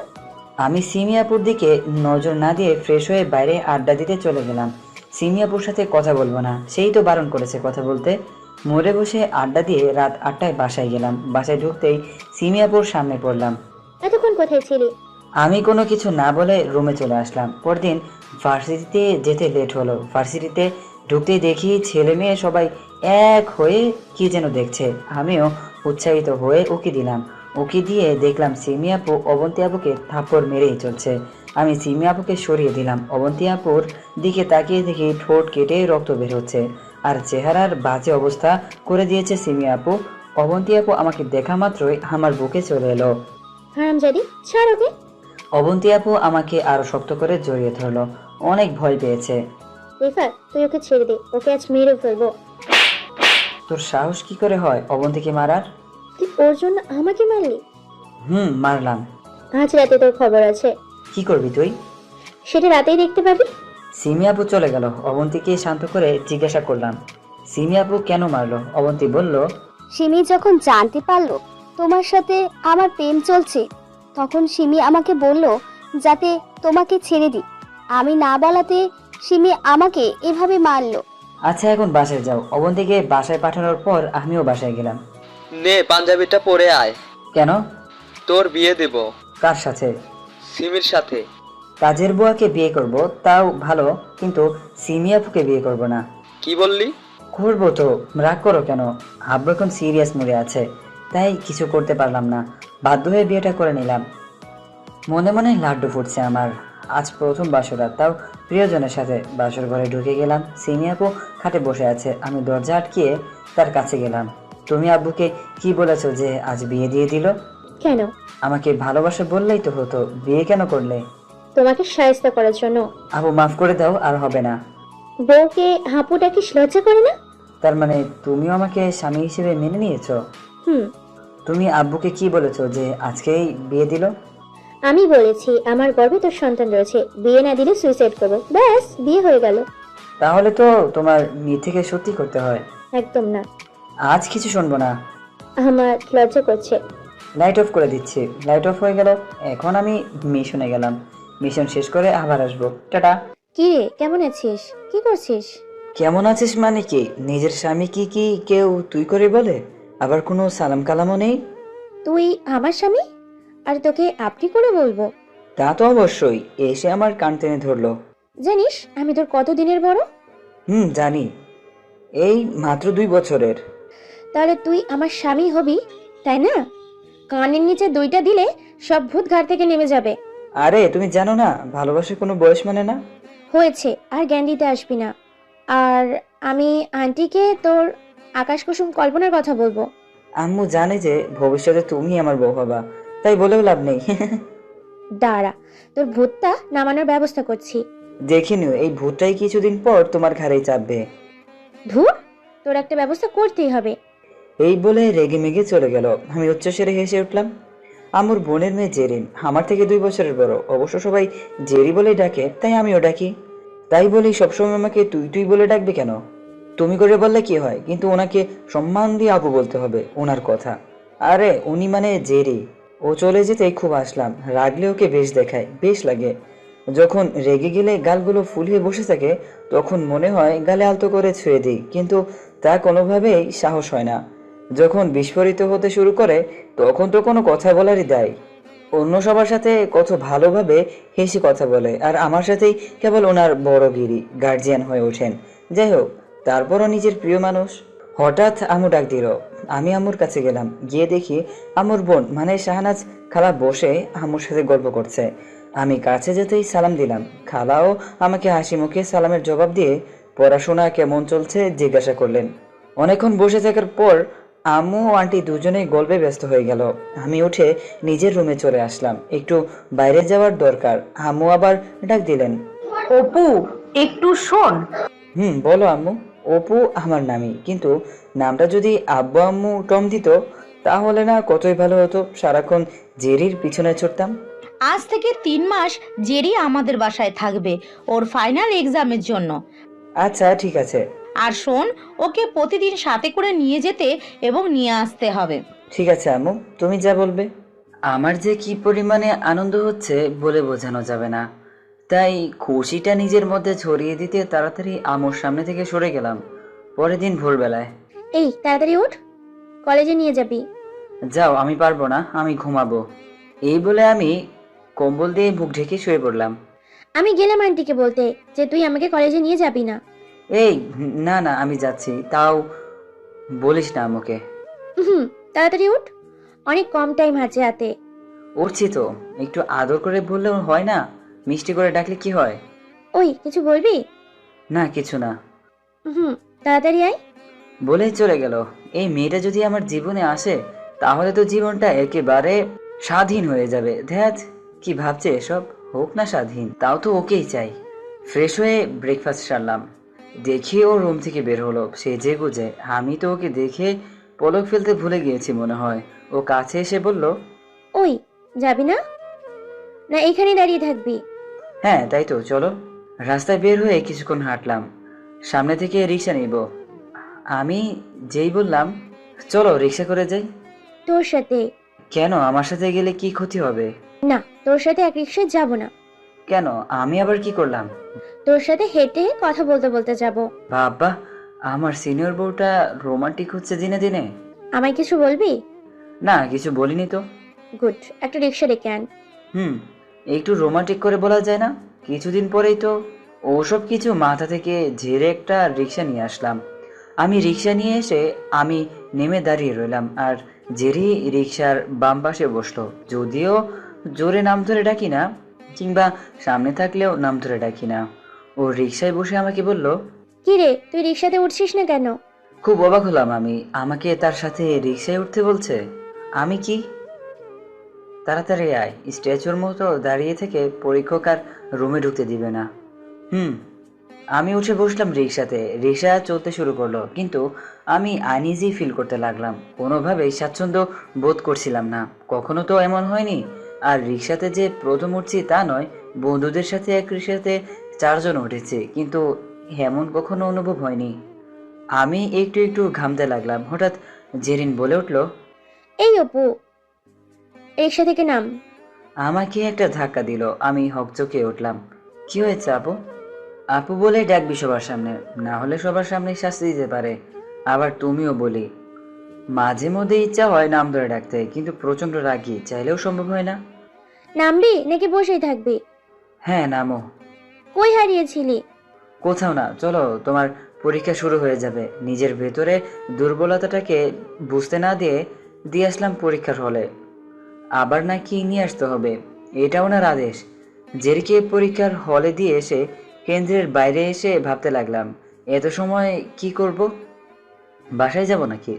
A: আমি সিমি আপুর দিকে নজর না দিয়ে ফ্রেশ হয়ে বাইরে আড্ডা দিতে চলে গেলাম। সিমি আপুর সাথে কথা বলবো না, সেই তো বারণ করেছে কথা বলতে। মোড়ে বসে আড্ডা দিয়ে রাত 8টায় বাসায় গেলাম। বাসায় ঢুকতেই সিমি আপুর সামনে পড়লাম।
B: এতক্ষণ কোথায় ছিলি?
A: আমি কোনো কিছু না বলে রুমে চলে আসলাম। পরদিন ভার্সিটিতে যেতে লেট হলো। ভার্সিটিতে ঢুকতেই দেখি ছেলে মেয়ে সবাই এক হয়ে কি যেন দেখছে। আমিও উৎসাহিত হয়ে উকি দিলাম। উকি দিয়ে দেখলাম সিমি আপু অবন্তী আপুকে থাপ্পড় মেরেই চলছে। আমি সিমি আপুকে সরিয়ে দিলাম। অবন্তী আপুর দিকে তাকিয়ে দেখি ঠোঁট কেটে রক্ত বের হচ্ছে আর চেহারার বাজে অবস্থা করে দিয়েছে সিমি আপু। অবন্তী আপু আমাকে দেখা মাত্রই আমার বুকে চলে এলো।
B: হারামজাদি, ছাড় ওকে।
A: অবন্তী আপু আমাকে আরো শক্ত করে জড়িয়ে ধরলো। অনেক ভয় পেয়েছে।
B: রিফাত, তুই ওকে ছেড়ে দে, ওকে আজ মেরে ফেলবো।
A: তোর সাহস কি করে হয় অবন্তীকে মারার?
B: তুই ওর জন্য আমাকে মারলি?
A: মারলাম।
B: আজ রাতে তোর খবর আছে।
A: কি করবি তুই?
B: সেটা রাতেই দেখতে পাবি।
A: সিমি আপু চলে গেল। অবন্তীকে শান্ত করে জিজ্ঞাসা করলাম, সিমি আপু কেন মারলো? অবন্তী বলল,
C: সিমি যখন জানতে পারলো তোমার সাথে আমার প্রেম চলছে, তখন সিমি আমাকে বলল যাতে তোমাকে ছেড়ে দিই। আমি না বলাতে সিমি আমাকে এভাবে মারলো।
A: আচ্ছা এখন বাসায় যাও। অবন্তীকে বাসায় পাঠানোর পর আমিও বাসায় গেলাম।
D: নে পাঞ্জাবিটা পরে আয়,
A: কেন?
D: তোর বিয়ে দেব
A: কার সাথে?
D: সিমির সাথে।
A: কাজের বুয়াকে বিয়ে করব তাও ভালো, কিন্তু সিমি আপুকে বিয়ে করব না।
D: কি বললি?
A: করবো তো, রাগ করো কেন? আব্বু এখন সিরিয়াস মুডে আছে, তাই কিছু করতে পারলাম না। বাধ্য হয়ে বিয়েটা করে নিলাম। মনে মনে লাড্ডু ফুটছে আমার। আজ প্রথম বাসরাত, তাও প্রিয়জনের সাথে। বাসর ঘরে ঢুকে গেলাম। সিমি আপু খাটে বসে আছে। আমি দরজা আটকিয়ে তার কাছে গেলাম। তুমি আব্বুকে কি বলেছো যে আজ বিয়ে দিয়ে দিল?
B: কেন?
A: আমাকে ভালোবাসা বললেই তো হতো, বিয়ে কেন করলে?
B: তোমাকে সাহায্য করার জন্য।
A: আব্বু মাফ করে দাও, আর হবে না।
B: বউকে হাঁপু ডাকিস, লজ্জা করে না?
A: তার মানে তুমিও আমাকে স্বামী হিসেবে মেনে নিয়েছো?
B: হুম।
A: তুমি আব্বুকে কি বলেছো যে আজকেই বিয়ে দিল?
B: আমি বলেছি আমার গর্ভে তোর সন্তান রয়েছে, বিয়ে না দিলে সুইসাইড করবো। ব্যাস, বিয়ে হয়ে গেল।
A: তাহলে তো তোমার মিথ্যেকে সত্যি করতে হয়।
B: একদম না।
A: আজ কিছু শুনবো না।
B: আমার লজ্জা করছে।
A: লাইট অফ করে দিচ্ছি। লাইট অফ হয়ে গেল। এখন আমি মিশনে গেলাম। মিশন শেষ করে আবার আসবো। টাটা।
B: কি রে, কেমন আছিস? কি করছিস?
A: কেমন আছিস মানে কি? নিজের স্বামী কি কেউ তুই করে বলে? আবার কোনো সালাম কালামও নেই।
B: তুই আমার স্বামী, আর তোকে আপনি করে বলবো?
A: তা তো অবশ্যই। এসে আমার কান টেনে ধরলো।
B: জানিস আমি তোর কত দিনের বড়?
A: জানি। এই মাত্র 2 বছরের।
B: তাহলে তুই আমার স্বামী হবি, তাই না? কানের নিচে 2টা দিলে সব ভূত ঘাড় থেকে নেমে যাবে।
A: আরে তুমি জানো না, ভালোবাসার কোনো বয়স মানে না।
B: হয়েছে, আর জ্ঞান দিতে আসবি না। আর আমি আন্টিকে তোর আকাশ কুসুম কল্পনার কথা বলবো।
A: আম্মু জানে যে ভবিষ্যতে তুমি আমার বউ হবা, তাই বলেও লাভ নেই।
B: দাঁড়া, তোর ভূতটা নামানোর ব্যবস্থা করছি।
A: দেখে নিও, এই ভূতটাই কিছুদিন পর তোমার ঘাড়েই চাপবে।
B: ধুর, তোর একটা ব্যবস্থা করতেই হবে।
A: এই বলে রেগে মেগে চলে গেল। আমি উচ্চস্বরে হেসে উঠলাম। আম্মুর বোনের মেয়ে জেরিন, আমার থেকে 2 বছরের বড়। অবশ্য সবাই জেরি বলেই ডাকে, তাই আমিও ডাকি। তাই বলেই সবসময় আমাকে তুই তুই বলে ডাকবে কেন? তুমি করে বললে কি হয়, কিন্তু ওনাকে সম্মান দিয়ে আপু বলতে হবে। ওনার কথা। আরে উনি মানে জেরি। ও চলে যেতেই খুব আসলাম। রাগলে ওকে বেশ দেখায়, বেশ লাগে। যখন রেগে গেলে গালগুলো ফুলিয়ে বসে থাকে, তখন মনে হয় গালে আলতো করে ছুঁয়ে দিই, কিন্তু তা কোনোভাবেই সাহস হয় না। যখন বিস্ফোরিত হতে শুরু করে, তখন তো কোনো কথা বলারই দায়। অন্য সবার সাথে কত ভালোভাবে হেসে কথা বলে, আর আমার সাথেই কেবল ওনার বড়গিরি গার্জিয়ান হয়ে ওঠেন। যাই হোক, তারপরও নিজের প্রিয় মানুষ। হঠাৎ আম্মু ডাক দিল। আমি আম্মুর কাছে গেলাম, গিয়ে দেখি আম্মুর বোন মানে শাহনাজ খালা বসে আম্মুর সাথে গল্প করছে। আমি কাছে যেতেই সালাম দিলাম। খালাও আমাকে হাসি মুখে সালামের জবাব দিয়ে পড়াশোনা কেমন চলছে জিজ্ঞাসা করলেন। অনেকক্ষণ বসে থাকার পর আম্মু ও আন্টি দুজনেই গল্পে ব্যস্ত হয়ে গেল। আমি উঠে নিজের রুমে চলে আসলাম, একটু বাইরে যাওয়ার দরকার। আম্মু আবার ডাক দিলেন।
F: অপু, একটু শোন।
A: বলো আম্মু। অপু আমার নামই, কিন্তু নামটা যদি আব্বু আম্মু টম দিত তাহলে না কতই ভালো হতো। সারাক্ষণ জেরির পিছনে ছুটতাম।
F: আজ থেকে 3 মাস জেরি আমাদের বাসায় থাকবে ওর ফাইনাল এক্সামের জন্য।
A: আচ্ছা ঠিক আছে।
F: আর শোন, ওকে প্রতিদিন সাথে করে নিয়ে যেতে এবং নিয়ে আসতে হবে।
A: ঠিক আছে আম্মু, তুমি যা বলবে। আমার যে কি পরিমাণে আনন্দ হচ্ছে বলে বোঝানো যাবে না। তাই খুশিটা নিজের মধ্যে ছড়িয়ে দিতে তাড়াতাড়ি আম্মুর সামনে থেকে সরে গেলাম। পরের দিন ভোরবেলায়।
B: এই তাড়াতাড়ি উঠ, কলেজে নিয়ে যাবি।
A: যাও, আমি পারবো না, আমি ঘুমাবো। এই বলে আমি কম্বল দিয়ে মুখ ঢেকে শুয়ে পড়লাম।
B: আমি গেলাম আন্টিকে বলতে যে তুই আমাকে কলেজে নিয়ে যাবি না।
A: এই না না, আমি যাচ্ছি, তাও বলিস না আমাকে।
B: হুম, তাড়াতাড়ি উঠ, অনেক কম টাইম আছে হাতে।
A: উঠছি তো, একটু আদর করে বললে হয় না? মিষ্টি করে ডাকলে কি হয়?
B: ওই কিছু বলবি?
A: না কিছু না।
B: তাড়াতাড়ি আয়।
A: বলেই চলে গেল। এই মেয়েটা যদি আমার জীবনে আসে তাহলে তো জীবনটা একেবারে স্বাধীন হয়ে যাবে। ধ্যাত, কি ভাবছে এসব? হোক না স্বাধীন, তাও তো ওকেই চাই। ফ্রেশ হয়ে ব্রেকফাস্ট সারলাম, দেখি ও রুম থেকে বের হলো সেজে গুজে। আমি তো ওকে দেখে পলক ফেলতে ভুলে গিয়েছি মনে হয়। ও কাছে এসে বলল,
B: ওই যাবি না? না এখানেই দাঁড়িয়ে থাকবি?
A: হ্যাঁ তাই তো, চলো। রাস্তায় বের হয়ে কিছুক্ষণ হাঁটলাম, সামনে থেকে রিক্সা নিব। আমি যেই বললাম চলো রিক্সা করে যাই।
B: তোর সাথে?
A: কেন, আমার সাথে গেলে কি ক্ষতি হবে?
B: না, তোর সাথে এক রিক্সায় যাব না।
A: কেন, আমি আবার কি করলাম?
B: তোর সাথে হেঁটে কথা বলতে বলতে যাব।
A: বাবা, আমার সিনিয়র বউটা রোমান্টিক হচ্ছে দিনে দিনে।
B: আমায় কিছু বলবি?
A: না, কিছু বলিনি তো।
B: গুড, একটা রিক্সা ডেকে আন।
A: একটু রোমান্টিক করে বলা যায় না? কিছুদিন পরেই তো ওসব কিছু মাথা থেকে ঝেড়ে একটা রিক্সা নিয়ে আসলাম। আমি রিক্সা নিয়ে এসে আমি নেমে দাঁড়িয়ে রইলাম, আর জেরি রিক্সার বাম পাশে বসলো। যদিও জোরে নাম ধরে ডাকি না, কিংবা সামনে থাকলেও নাম ধরে ডাকি না। ও রিক্সায় বসে আমাকে বলল,
B: কি রে, তুই রিক্সাতে উঠছিস না কেন?
A: খুব অবাক হলাম আমি, আমাকে তার সাথে রিক্সায় উঠতে বলছে। আমি কি? তাড়াতাড়ি আয়, স্ট্যাচুর মতো দাঁড়িয়ে থেকে পরীক্ষক আর রুমে ঢুকতে দিবে না। আমি উঠে বসলাম রিক্সাতে। রিক্সা চলতে শুরু করলো, কিন্তু আমি আনইজি ফিল করতে লাগলাম। কোনোভাবেই স্বাচ্ছন্দ্য বোধ করছিলাম না। কখনো তো এমন হয়নি। আর রিক্সাতে যে প্রথম উঠছি তা নয়, বন্ধুদের সাথে এক রিক্সাতে 4 জন উঠেছি, কিন্তু এমন কখনো অনুভব হয়নি। আমি একটু একটু ঘামতে লাগলাম। হঠাৎ জেরিন বলে উঠলো,
B: এই অপু, রিক্সা থেকে নাম।
A: আমাকে একটা ধাক্কা দিল। আমি হকচকে উঠলাম। কি হয়েছে আপু? আপু বলে ডাকবি সবার সামনে, না হলে সবার সামনে শাস্তি দিতে পারে। আবার তুমিও বলি। মাঝে মধ্যে ইচ্ছা হয় নাম ধরে ডাকতে, কিন্তু প্রচন্ড রাগি, চাইলেও সম্ভব হয় না।
B: নামবি নাকি বসেই থাকবি?
A: হ্যাঁ নামো।
B: কই হারিয়েছিলি?
A: কোথাও না, চলো, তোমার পরীক্ষা শুরু হয়ে যাবে। নিজের ভেতরে দুর্বলতাটাকে বুঝতে না দিয়ে আসলাম পরীক্ষার হলে। আবার নাকি নিয়ে আসতে হবে, এটা ওনার আদেশ। জেরিকে পরীক্ষার হলে দিয়ে এসে কেন্দ্রের বাইরে এসে ভাবতে লাগলাম, এত সময় কি করব? বাসায় যাব নাকি?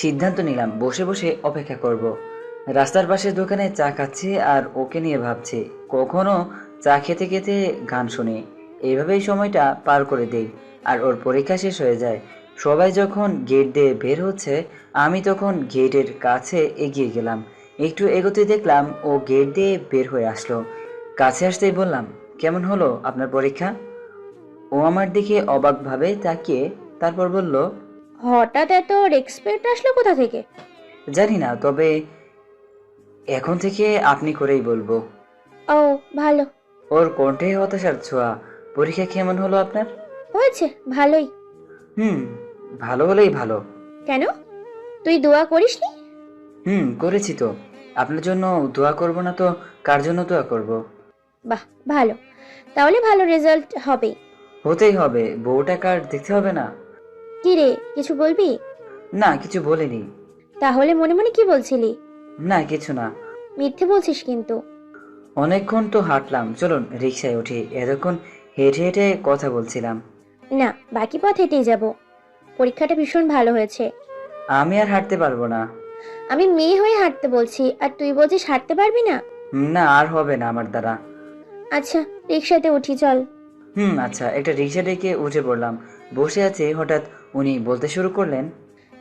A: সিদ্ধান্ত নিলাম বসে বসে অপেক্ষা করব। রাস্তার পাশে দোকানে চা খাচ্ছি আর ওকে নিয়ে ভাবছি। কখনো চা খেতে খেতে গান শুনি, এইভাবেই সময়টা পার করে দেই। আর ওর পরীক্ষা শেষ হয়ে যায়। সবাই যখন গেট দিয়ে বের হচ্ছে, আমি তখন গেটের কাছে এগিয়ে গেলাম। একটু এগোতে দেখলাম ও গেট দিয়ে বের হয়ে আসলো। কাছে আসতেই বললাম, কেমন হলো আপনার পরীক্ষা? ও আমার দিকে অবাকভাবে তাকিয়ে তারপর বলল,
B: হঠাৎ এত রেসপেক্ট আসলো কোথা থেকে?
A: জানি না, তবে এখন থেকে আপনি করেই বলবো।
B: ও ভালো।
A: ওর কণ্ঠে হতাশার ছোঁয়া। পরীক্ষা কেমন হলো আপনার?
B: হয়েছে ভালোই।
A: ভালো হলেই ভালো।
B: কেন, তুই দোয়া করিসনি?
A: করেছি তো। আপনার জন্য দোয়া করব না তো কার জন্য দোয়া করব?
B: বাহ, ভালো, তাহলে ভালো রেজাল্ট হবে।
A: হতেই হবে, বউটা কার দেখতে হবে না?
B: কি রে, কিছু বলবি?
A: না, কিছু বলিনি।
B: তাহলে মনে মনে কি বলছিলি?
A: না কিছু না।
B: মিথ্যে বলছিস কিন্তু।
A: অনেকক্ষণ তো হাঁটলাম, চলুন রিক্সায় উঠি। এতক্ষণ হেঁটে হেঁটে কথা বলছিলাম।
B: না, বাকি পথ হেঁটেই যাব। পরীক্ষাটা ভীষণ ভালো হয়েছে।
A: আমি আর হাঁটতে পারবো না।
B: আমি মেয়ে হয়ে হাঁটতে বলছি, আর তুই বলছিস হাঁটতে পারবি না?
A: না, আর হবে না আমার দ্বারা।
B: আচ্ছা, রিক্সাতে উঠি চল।
A: আচ্ছা, একটা রিক্সা ডেকে উঠে পড়লাম। বসে আছে, হঠাৎ উনি বলতে শুরু করলেন,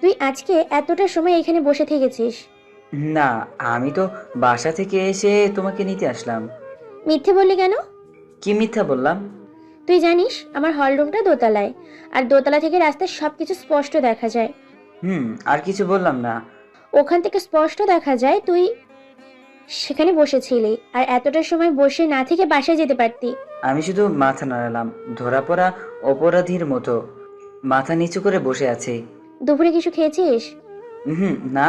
B: তুই আজকে এতটা সময় এখানে বসে থেকেছিস?
A: না, আমি তো বাসা থেকে এসে তোমাকে নিতে আসলাম।
B: মিথ্যে বললি কেন?
A: কি মিথ্যা বললাম?
B: তুই জানিস আমার হল রুমটা দোতলায়, আর দোতলা থেকে রাস্তার সবকিছু স্পষ্ট দেখা যায়।
A: আর কিছু বললাম না।
B: ওখান থেকে স্পষ্ট দেখা যায় তুই সেখানে বসেছিলি, আর এতটা সময় বসে না থেকে বাসায় যেতে পারতি।
A: আমি শুধু মাথা নাড়ালাম, ধরা পড়া অপরাধীর মতো মাথা নিচু করে বসে আছি।
B: দুপুরে কিছু খেয়েছিস?
A: না।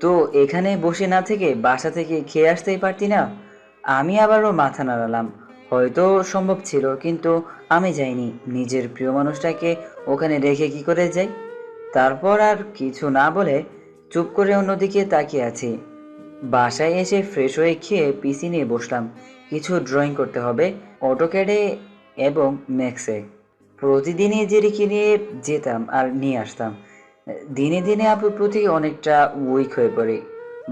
A: তো এখানে বসে না থেকে বাসা থেকে খেয়ে আসতেই পারতি না? আমি আবারও মাথা নাড়ালাম। হয়তো সম্ভব ছিল, কিন্তু আমি যাইনি। নিজের প্রিয় মানুষটাকে ওখানে রেখে কি করে যাই? তারপর আর কিছু না বলে চুপ করে অন্যদিকে তাকিয়ে আছি। বাসায় এসে ফ্রেশ হয়ে খেয়ে পিসি নিয়ে বসলাম। কিছু ড্রয়িং করতে হবে অটোক্যাডে এবং ম্যাক্সে। প্রতিদিনই জেরিকে নিয়ে যেতাম আর নিয়ে আসতাম। দিনে দিনে আপুর প্রতি অনেকটা উইক হয়ে পড়ে।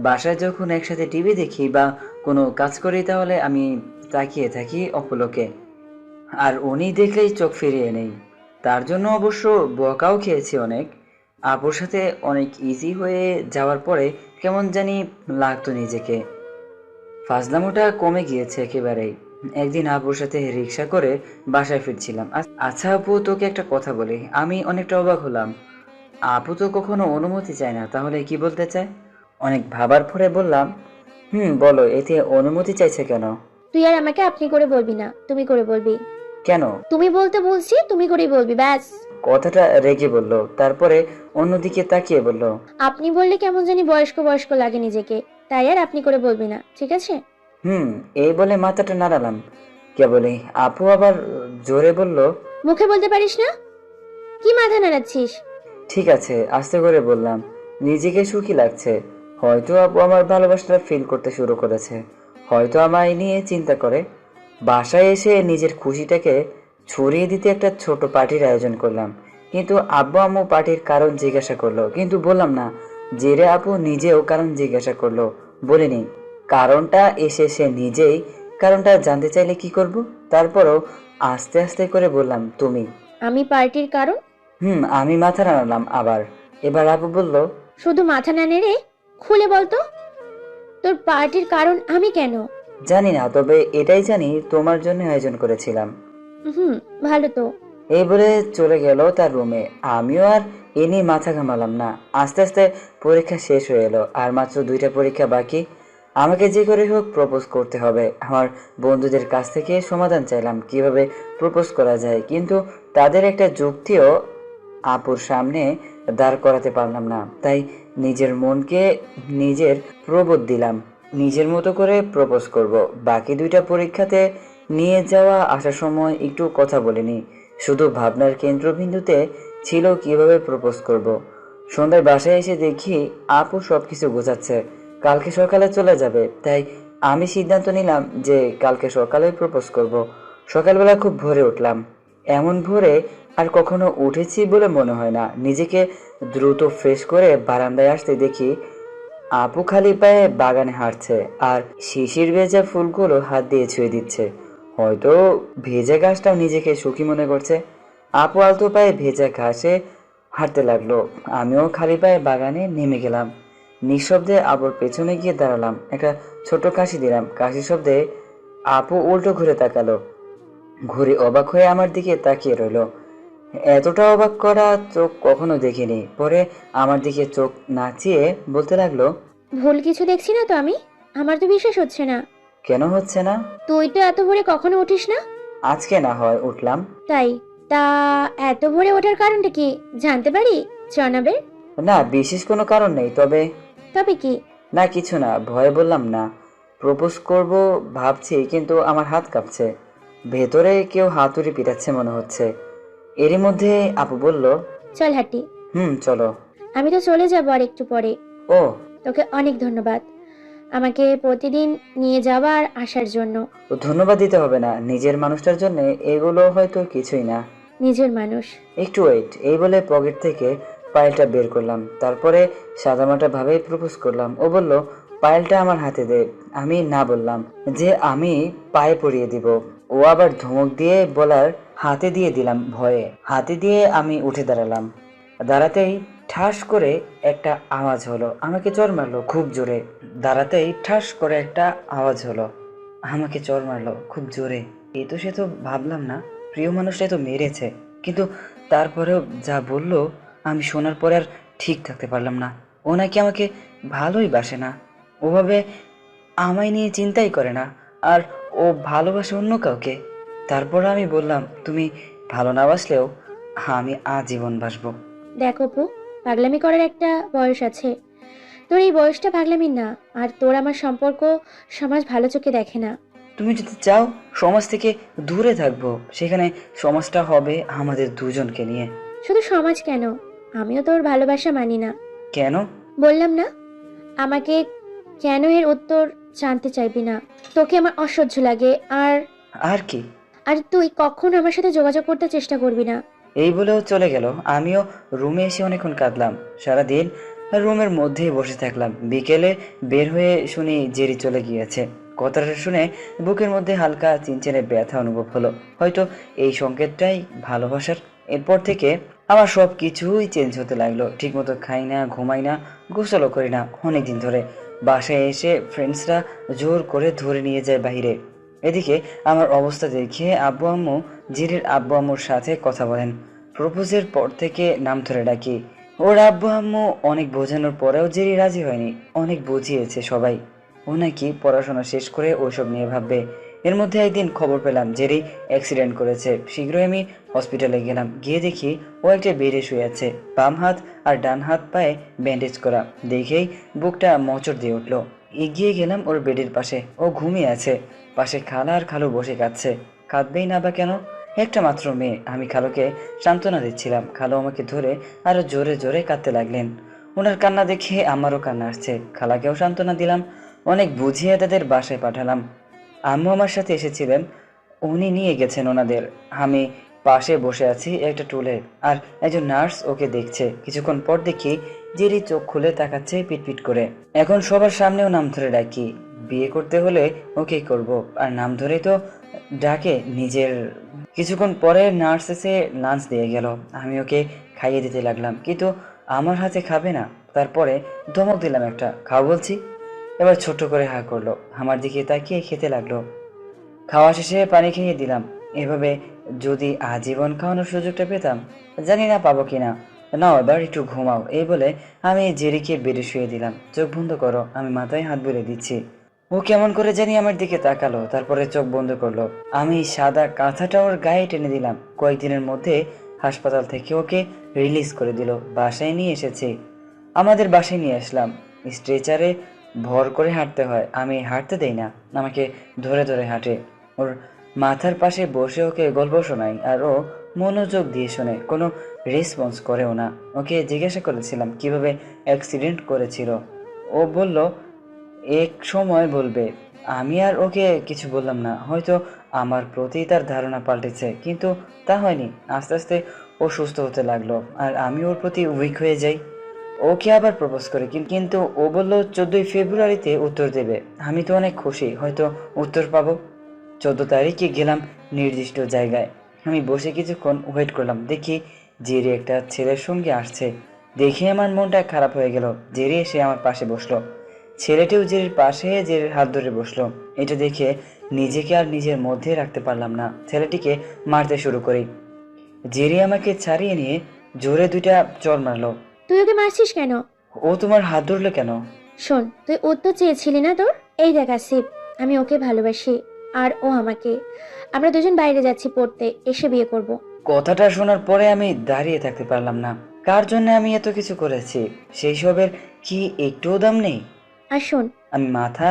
A: বাসায় যখন একসাথে টিভি দেখি বা কোনো কাজ করি, তাহলে আমি তাকিয়ে থাকি অপলকে, আর উনি দেখলেই চোখ ফিরিয়ে নেই। তার জন্য অবশ্য বকাও খেয়েছি অনেক। আপুর সাথে অনেক ইজি হয়ে যাওয়ার পরে কেমন জানি লাগতো নিজেকে। ফাজলামোটা কমে গিয়েছে একেবারেই। একদিন আপুর সাথে রিক্সা করে বাসায় ফিরছিলাম। আচ্ছা আপু, তোকে একটা কথা বলি। আমি অনেকটা অবাক হলাম। আপু তো কখনো অনুমতি চায় না, তাহলে কি বলতে চায়? অনেক ভাবার পরে বললাম, বলো, এতে অনুমতি চাইছে কেন?
B: তুই আর আমাকে আপনি করে বলবি না, তুমি করে বলবি।
A: কেন?
B: তুমি বলতে বলছি, তুমি করেই বলবি, ব্যাস।
A: কথাটা রেগে বলল, তারপরে অন্যদিকে তাকিয়ে বলল,
B: আপনি বললে কেমন জানি বয়স্ক বয়স্ক লাগে নিজেকে, তাই আর আপনি করে বলবি না, ঠিক আছে?
A: এই বলে মাথাটা নাড়ালাম। কেবলই আপু আবার জোরে বলল,
B: মুখে বলতে পারিস না? কি মাথা নাড়াচ্ছিস?
A: ঠিক আছে, আস্তে করে বললাম। নিজেকে সুখী লাগছে। হয়তো আপু আমার ভালোবাসাটা ফিল করতে শুরু করেছে। হয়তো আমায় নিয়ে চিন্তা করে। বাসায় এসে নিজের খুশিটাকে ছড়িয়ে দিতে একটা ছোট পার্টির আয়োজন করলাম। কিন্তু আব্বু আম্মু পার্টির কারণ জিজ্ঞাসা করলো, কিন্তু বললাম না। জেরে আপু নিজেও কারণ জিজ্ঞাসা করলো, বলিনি। কারণটা এসে সে নিজেই কারণটা জানতে চাইলে কি করব? তারপরও আস্তে আস্তে করে বললাম, তুমি।
B: আমি পার্টির কারণ?
A: আমি মাথা নাড়ালাম আবার। এবার আপু বলল,
B: শুধু মাথা না নেড়ে খুলে বলতো, তোর পার্টির কারণ আমি কেন?
A: জানি না, তবে এটাই জানি তোমার জন্য আয়োজন করেছিলাম।
B: ভালো তো।
A: এই বলে চলে গেল তার রুমে। আমিও আর এ নিয়ে মাথা ঘামালাম না। আস্তে আস্তে পরীক্ষা শেষ হয়ে এলো, আর মাত্র 2টা পরীক্ষা বাকি। আমাকে যে করে হোক প্রপোজ করতে হবে। আমার বন্ধুদের কাছ থেকে সমাধান চাইলাম কিভাবে প্রপোজ করা যায়, কিন্তু তাদের একটা যুক্তিও আপুর সামনে দাঁড় করাতে পারলাম না। তাই নিজের মনকে নিজের প্রবোধ দিলাম, নিজের মতো করে প্রপোজ করব। বাকি 2টা পরীক্ষাতে নিয়ে যাওয়া আসার সময় একটু কথা বলিনি। শুধু ভাবনার কেন্দ্রবিন্দুতে ছিল কিভাবে প্রপোজ করব। সন্ধ্যায় বাসায় এসে দেখি আপু সবকিছু গোছাচ্ছে। কালকে সকালে চলে যাবে, তাই আমি সিদ্ধান্ত নিলাম যে কালকে সকালে প্রপোজ করব। সকালবেলা খুব ভোরে উঠলাম। এমন ভোরে আর কখনো উঠেছি বলে মনে হয় না। নিজেকে দ্রুত ফ্রেশ করে বারান্দায় আসতে দেখি আপু খালি পায়ে বাগানে হাঁটছে, আর শিশির ভেজা ফুলগুলো হাত দিয়ে ছুঁয়ে দিচ্ছে। হয়তো ভেজা ঘাসটাও নিজেকে সুখী মনে করছে। আপু আলতো পায়ে ভেজা ঘাসে হাঁটতে লাগলো। আমিও খালি পায়ে বাগানে নেমে গেলাম। নিঃশব্দে আপুর পেছনে গিয়ে দাঁড়ালাম। একটা ছোট কাশি দিলাম। কাশি শব্দে আপু উল্টো ঘুরে তাকালো। ঘুরে অবাক হয়ে আমার দিকে তাকিয়ে রইল। এতটা অবাক করা চোখ কখনো দেখিনি। পরে আমার দিকে চোখ নাচিয়ে বলতে লাগলো,
B: ভুল কিছু দেখছি না তো আমি? আমার তো বিশ্বাস হচ্ছে না।
A: কেন হচ্ছে না?
B: তুই তো এত ভোরে কখনো উঠিস না।
A: আজকে না হয় উঠলাম।
B: তাই? তা এত ভোরে ওঠার কারণটা কি জানতে পারি জনাবের?
A: না, বিশেষ কোনো কারণ নেই।
B: তবে কি?
A: না, কিছু না, ভয়ে বললাম না। প্রপোজ করব ভাবছি, কিন্তু আমার হাত কাঁপছে। ভেতরে কেউ হাতুড়ি পিটাচ্ছে মনে হচ্ছে। এরই মধ্যে আপু বলল,
B: চল হাঁটি।
A: চলো।
B: আমি তো চলে যাবো আর একটু পরে।
A: ও,
B: তোকে অনেক ধন্যবাদ আমাকে প্রতিদিন নিয়ে যাওয়া আর আসার জন্য।
A: ধন্যবাদ দিতে হবে না, নিজের মানুষটার জন্য এগুলো হয়তো কিছুই না।
B: নিজের মানুষ।
A: একটু ওয়েট, এই বলে পকেট থেকে পায়েলটা বের করলাম, তারপরে সাদামাটা ভাবে প্রপোজ করলাম। ও বলল পায়েলটা আমার হাতে দে। আমি না বললাম যে আমি পায়ে পরিয়ে দিব। ও আবার ধমক দিয়ে বলার হাতে দিয়ে দিলাম ভয়ে। হাতে দিয়ে আমি উঠে দাঁড়ালাম। দাঁড়াতেই ঠাস করে একটা আওয়াজ হলো, আমাকে চড় মারলো খুব জোরে। দাঁড়াতেই ঠাস করে একটা আওয়াজ হলো, আমাকে চড় মারলো খুব জোরে। এ তো সে তো ভাবলাম না, প্রিয় মানুষটাই তো মেরেছে, কিন্তু তারপরেও যা বললো আমি শোনার পরে আর ঠিক থাকতে পারলাম না। ও নাকি আমাকে ভালোই বাসে না, ওভাবে আমায় নিয়ে চিন্তাই করে না, আর ও ভালোবাসে অন্য কাউকে। তারপর আমি বললাম তুমি ভালো না বাসলেও আমি আজীবন বাসবো।
B: দেখ অপু, পাগলামি করার একটা বয়স আছে। তোর এই বয়সটা পাগলামির না। আর তোর আমার সম্পর্ক সমাজ ভালো চোখে দেখে না।
A: তুমি যদি চাও সমাজ থেকে দূরে থাকবো, সেখানে সমাজটা হবে আমাদের দুজনকে নিয়ে।
B: শুধু সমাজ কেন, আমিও তোর ভালোবাসা মানি না।
A: কেন?
B: বললাম না, আমাকে কেন এর উত্তর জানতে চাইবি না। তোকে আমার অসহ্য লাগে। আর
A: আর কি?
B: আর তুই কখনো আমার সাথে যোগাযোগ করতে চেষ্টা করবি না।
A: এই বলেও চলে গেল। আমিও রুমে এসে অনেকক্ষণ কাঁদলাম, সারাদিন রুমের মধ্যেই বসে থাকলাম। বিকেলে বের হয়ে শুনি জেরি চলে গিয়েছে। কথাটা শুনে বুকের মধ্যে হালকা চিনচিনে ব্যথা অনুভব হলো, হয়তো এই সংকেতটাই ভালোবাসার। এরপর থেকে আমার সব কিছুই চেঞ্জ হতে লাগলো। ঠিকমতো খাই না, ঘুমাই না, গোসলও করি না অনেকদিন ধরে। বাসায় এসে ফ্রেন্ডসরা জোর করে ধরে নিয়ে যায় বাইরে। এদিকে আমার অবস্থা দেখে আব্বু আম্মু জিরির আব্বু আম্মুর সাথে কথা বলেন। প্রপোজের পর থেকে নাম ধরে ডাকি। ওর আব্বু আম্মু অনেক বোঝানোর পরেও জিরি রাজি হয়নি। অনেক বুঝিয়েছে সবাই, ও নাকি পড়াশোনা শেষ করে ওইসব নিয়ে ভাববে। এর মধ্যে একদিন খবর পেলাম জেরি অ্যাক্সিডেন্ট করেছে। শীঘ্রই আমি হসপিটালে গেলাম। গিয়ে দেখি ও একটা বেডে শুয়ে আছে, বাম হাত আর ডান হাত পায়ে ব্যান্ডেজ করা। দেখেই বুকটা মোচড় দিয়ে উঠলো। এগিয়ে গেলাম ওর বেডের পাশে, ও ঘুমিয়ে আছে। পাশে খালা আর খালু বসে কাঁদছে। কাঁদবেই না বা কেন, একটা মাত্র মেয়ে। আমি খালুকে সান্ত্বনা দিচ্ছিলাম, খালু আমাকে ধরে আরো জোরে জোরে কাঁদতে লাগলেন। ওনার কান্না দেখে আমারও কান্না আসছে। খালাকেও সান্ত্বনা দিলাম, অনেক বুঝিয়ে তাদের বাসায় পাঠালাম। আম্মু আমার সাথে এসেছিলেন, উনি নিয়ে গেছেন ওনাদের। আমি পাশে বসে আছি একটা টুলে, আর একজন নার্স ওকে দেখছে। কিছুক্ষণ পর দেখি জেরি চোখ খুলে তাকাচ্ছে পিটপিট করে। এখন সবার সামনেও নাম ধরে ডাকি। বিয়ে করতে হলে ওকে করব, আর নাম ধরেই তো ডাকে নিজের। কিছুক্ষণ পরে নার্স এসে লাঞ্চ দিয়ে গেল। আমি ওকে খাইয়ে দিতে লাগলাম, কিন্তু আমার হাতে খাবে না। তারপরে ধমক দিলাম একটা, খাও বলছি। এবার ছোট্ট করে হা করলো, আমার দিকে তাকিয়ে খেতে লাগলো। খাওয়া শেষে পানি খেয়ে দিলাম। এভাবে যদি আজীবন খাওয়ানোর সুযোগটা পেতাম, জানি না পাবো কিনা। নাও এবার একটু ঘুমাও, এই বলে আমি জেরিকে বেডে শুয়ে দিলাম। চোখ বন্ধ করো, আমি মাথায় হাত বুলিয়ে দিচ্ছি। ও কেমন করে জানি আমার দিকে তাকালো, তারপরে চোখ বন্ধ করলো। আমি সাদা কাঁথাটা ওর গায়ে টেনে দিলাম। কয়েকদিনের মধ্যে হাসপাতাল থেকে ওকে রিলিজ করে দিল। বাসায় নিয়ে এসেছি, আমাদের বাসায় নিয়ে আসলাম। স্ট্রেচারে ভর করে হাঁটতে হয়, আমি হাঁটতে দেই না, আমাকে ধরে ধরে হাঁটে। ওর মাথার পাশে বসে ওকে গল্প শোনাই, আর ও মনোযোগ দিয়ে শোনে, কোনো রেসপন্স করেও না। ওকে জিজ্ঞাসা করেছিলাম কিভাবে অ্যাক্সিডেন্ট করেছিল। ও বলল এক সময় বলবে। আমি আর ওকে কিছু বললাম না। হয়তো আমার প্রতি তার ধারণা পাল্টেছে, কিন্তু তা হয়নি। আস্তে আস্তে ও সুস্থ হতে লাগলো, আর আমি ওর প্রতি উইক হয়ে যাই। ওকে আবার প্রপোজ করে, কিন্তু ও বলল 14ই ফেব্রুয়ারিতে উত্তর দেবে। আমি তো অনেক খুশি, হয়তো উত্তর পাবো। 14 তারিখে গেলাম নির্দিষ্ট জায়গায়। আমি বসে কিছুক্ষণ ওয়েট করলাম। দেখি জেরি একটা ছেলের সঙ্গে আসছে। দেখে আমার মনটা খারাপ হয়ে গেল। জেরি এসে আমার পাশে বসলো। ছেলেটিও জেরির পাশে জেরির হাত ধরে বসলো। এটা দেখে নিজেকে আর নিজের মধ্যে রাখতে পারলাম না। ছেলেটিকে মারতে শুরু করি। জেরি আমাকে ছাড়িয়ে নিয়ে জোরে 2টা চড় মারলো।
B: তুই ওকে মারছিস কেন?
A: ও তোমার হাত ধরলো কেন?
B: শোন, তুই উত্তর চেয়েছিলি না তোর? এই দেখ আসিফ, আমি ওকে ভালোবাসি আর ও আমাকে। আমরা দুজন বাইরে যাচ্ছি পড়তে, এসে বিয়ে করব।
A: কথাটা শোনার পরে আমি দাঁড়িয়ে থাকতে পারলাম না। কার জন্য আমি এত কিছু করেছি, সেই সবের কি একটুও দাম নেই?
B: আর শোন,
A: আমি মাথা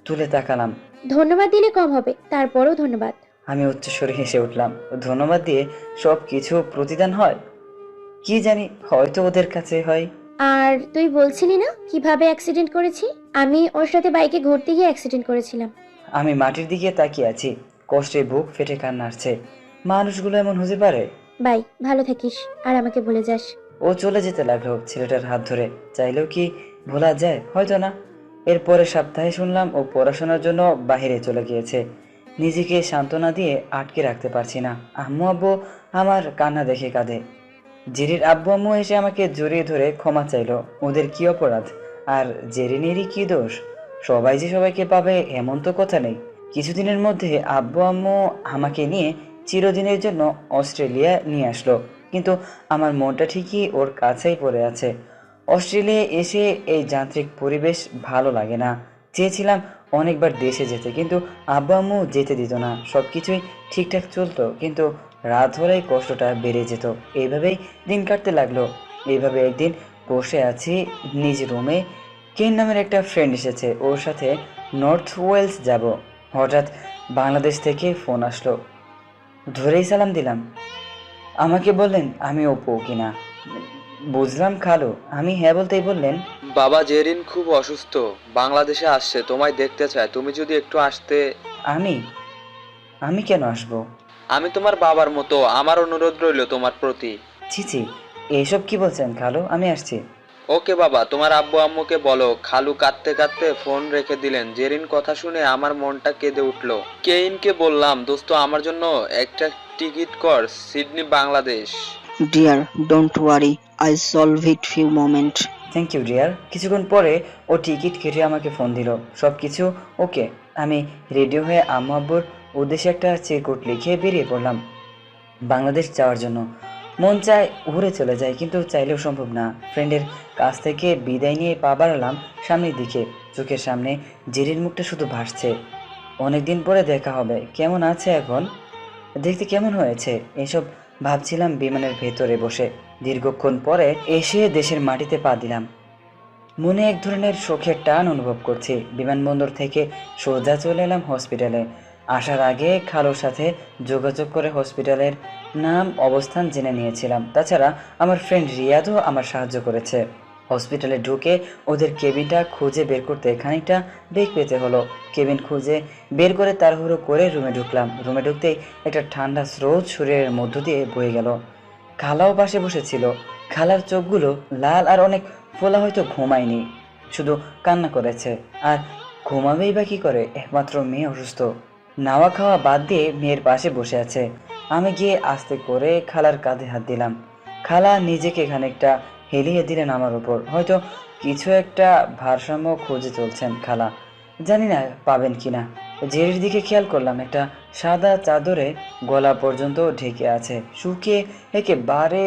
A: তুলে তাকালাম।
B: ধন্যবাদ দিলে কম হবে, তারপরও ধন্যবাদ।
A: আমি উচ্চস্বরে হেসে উঠলাম। ধন্যবাদ দিয়ে সব কিছু প্রতিদান হয়? কি জানি, হয়তো ওদের কাছে হয়।
B: আর তুই বলছিলি না কিভাবে অ্যাক্সিডেন্ট করেছি? আমি ওর সাথে বাইকে ঘুরতে গিয়ে অ্যাক্সিডেন্ট করেছিলাম।
A: আমি মাটির দিকে তাকিয়ে আছি, কষ্টে বুক ফেটে কান্না আসছে। মানুষগুলো এমন হতে পারে?
B: বাই, ভালো থাকিস আর আমাকে ভুলে যাস।
A: ও চলে যেতে লাগলো ছেলেটার হাত ধরে। চাইলেও কি ভোলা যায়? হয়তো না। এরপরে সপ্তাহে শুনলাম ও পড়াশোনার জন্য বাইরে চলে গিয়েছে। নিজেকে সান্ত্বনা দিয়ে আটকে রাখতে পারছি না। আম্মু আব্বু আমার কান্না দেখে কাঁদে। জেরির আব্বু আম্মু এসে আমাকে জড়িয়ে ধরে ক্ষমা চাইলো। ওদের কি অপরাধ? আর জেরিনেরই কি দোষ? সবাই যে সবাইকে পাবে এমন তো কথা নেই। কিছুদিনের মধ্যে আব্বু আম্মু আমাকে নিয়ে চিরদিনের জন্য অস্ট্রেলিয়া নিয়ে আসলো, কিন্তু আমার মনটা ঠিকই ওর কাছেই পড়ে আছে। অস্ট্রেলিয়ায় এসে এই যান্ত্রিক পরিবেশ ভালো লাগে না। চেয়েছিলাম অনেকবার দেশে যেতে, কিন্তু আব্বু আম্মু যেতে দিত না। সব কিছুই ঠিকঠাক চলতো, কিন্তু রাত হলেই কষ্টটা বেড়ে যেত। এইভাবেই দিন কাটতে লাগলো। এইভাবে একদিন বসে আছি নিজ রুমে। কেন নামের একটা ফ্রেন্ড এসেছে, ওর সাথে নর্থ ওয়েলস যাব। হঠাৎ বাংলাদেশ থেকে ফোন আসলো, ধরেই সালাম দিলাম। আমাকে বললেন আমি অপু কিনা। বুঝলাম খালু। আমি হ্যাঁ বলতেই বললেন,
G: বাবা জেরিন খুব অসুস্থ, বাংলাদেশে আসছে, তোমায় দেখতে চায়, তুমি যদি একটু আসতে।
A: আমি আমি কেন আসবো?
G: আমি তোমার বাবার মতো, আমার অনুরোধ রইল তোমার প্রতি।
A: ছি, এইসব কি বলছেন খালু? আমি আসছি।
G: ওকে বাবা, তোমার আব্বু আম্মুকে বলো। খালু কাঁদতে কাঁদতে ফোন রেখে দিলেন। জেরিন কথা শুনে আমার মনটা কেঁদে উঠলো। কেইনকে বললাম, দোস্ত আমার জন্য একটা টিকিট কর, Sydney Bangladesh.
H: Dear, don't worry. I'll solve it few moment.
A: Thank you dear. কিছুক্ষণ পরে ও টিকিট কেটে আমাকে ফোন দিল। সব কিছু ওকে। আমি রেডি হয়ে আম্মু আব্বুর উদ্দেশ্যে একটা চিরকুট লিখে বেরিয়ে পড়লাম বাংলাদেশ যাওয়ার জন্য। মন চায় উড়ে চলে যায়, কিন্তু চাইলেও সম্ভব না। ফ্রেন্ডের কাছ থেকে বিদায় নিয়ে পা বাড়ালাম সামনের দিকে। চোখের সামনে জেরির মুখটা শুধু ভাসছে। অনেকদিন পরে দেখা হবে। কেমন আছে এখন? দেখতে কেমন হয়েছে? এসব ভাবছিলাম বিমানের ভেতরে বসে। দীর্ঘক্ষণ পরে এসে দেশের মাটিতে পা দিলাম। মনে এক ধরনের শোকের টান অনুভব করছি। বিমানবন্দর থেকে সোজা চলে এলাম হসপিটালে। আসার আগে খালুর সাথে যোগাযোগ করে হসপিটালের নাম অবস্থান জেনে নিয়েছিলাম। তাছাড়া আমার ফ্রেন্ড রিয়াদও আমার সাহায্য করেছে। হসপিটালে ঢুকে ওদের কেবিনটা খুঁজে বের করতে খানিকটা বেগ পেতে হলো। কেবিন খুঁজে বের করে তাড়াহুড়ো করে রুমে ঢুকলাম। রুমে ঢুকতেই একটা ঠান্ডা স্রোত শরীরের মধ্য দিয়ে বয়ে গেল। খালাও পাশে বসেছিল। খালার চোখগুলো লাল আর অনেক ফোলা, হয়তো ঘুমায়নি, শুধু কান্না করেছে। আর ঘুমাবেই বা কি করে? একমাত্র মেয়ে অসুস্থ। নাওয়া খাওয়া বাদ দিয়ে মেয়ের পাশে বসে আছে। আমি গিয়ে আস্তে করে খালার কাঁধে হাত দিলাম। খালা নিজেকে খানিকটা হেলিয়ে দিলেন আমার উপর। হয়তো কিছু একটা ভারসাম্য খুঁজে চলছেন খালা। জানি না পাবেন কিনা। জেরির দিকে খেয়াল করলাম, একটা সাদা চাদরে গলা পর্যন্ত ঢেকে আছে, শুকিয়ে একেবারে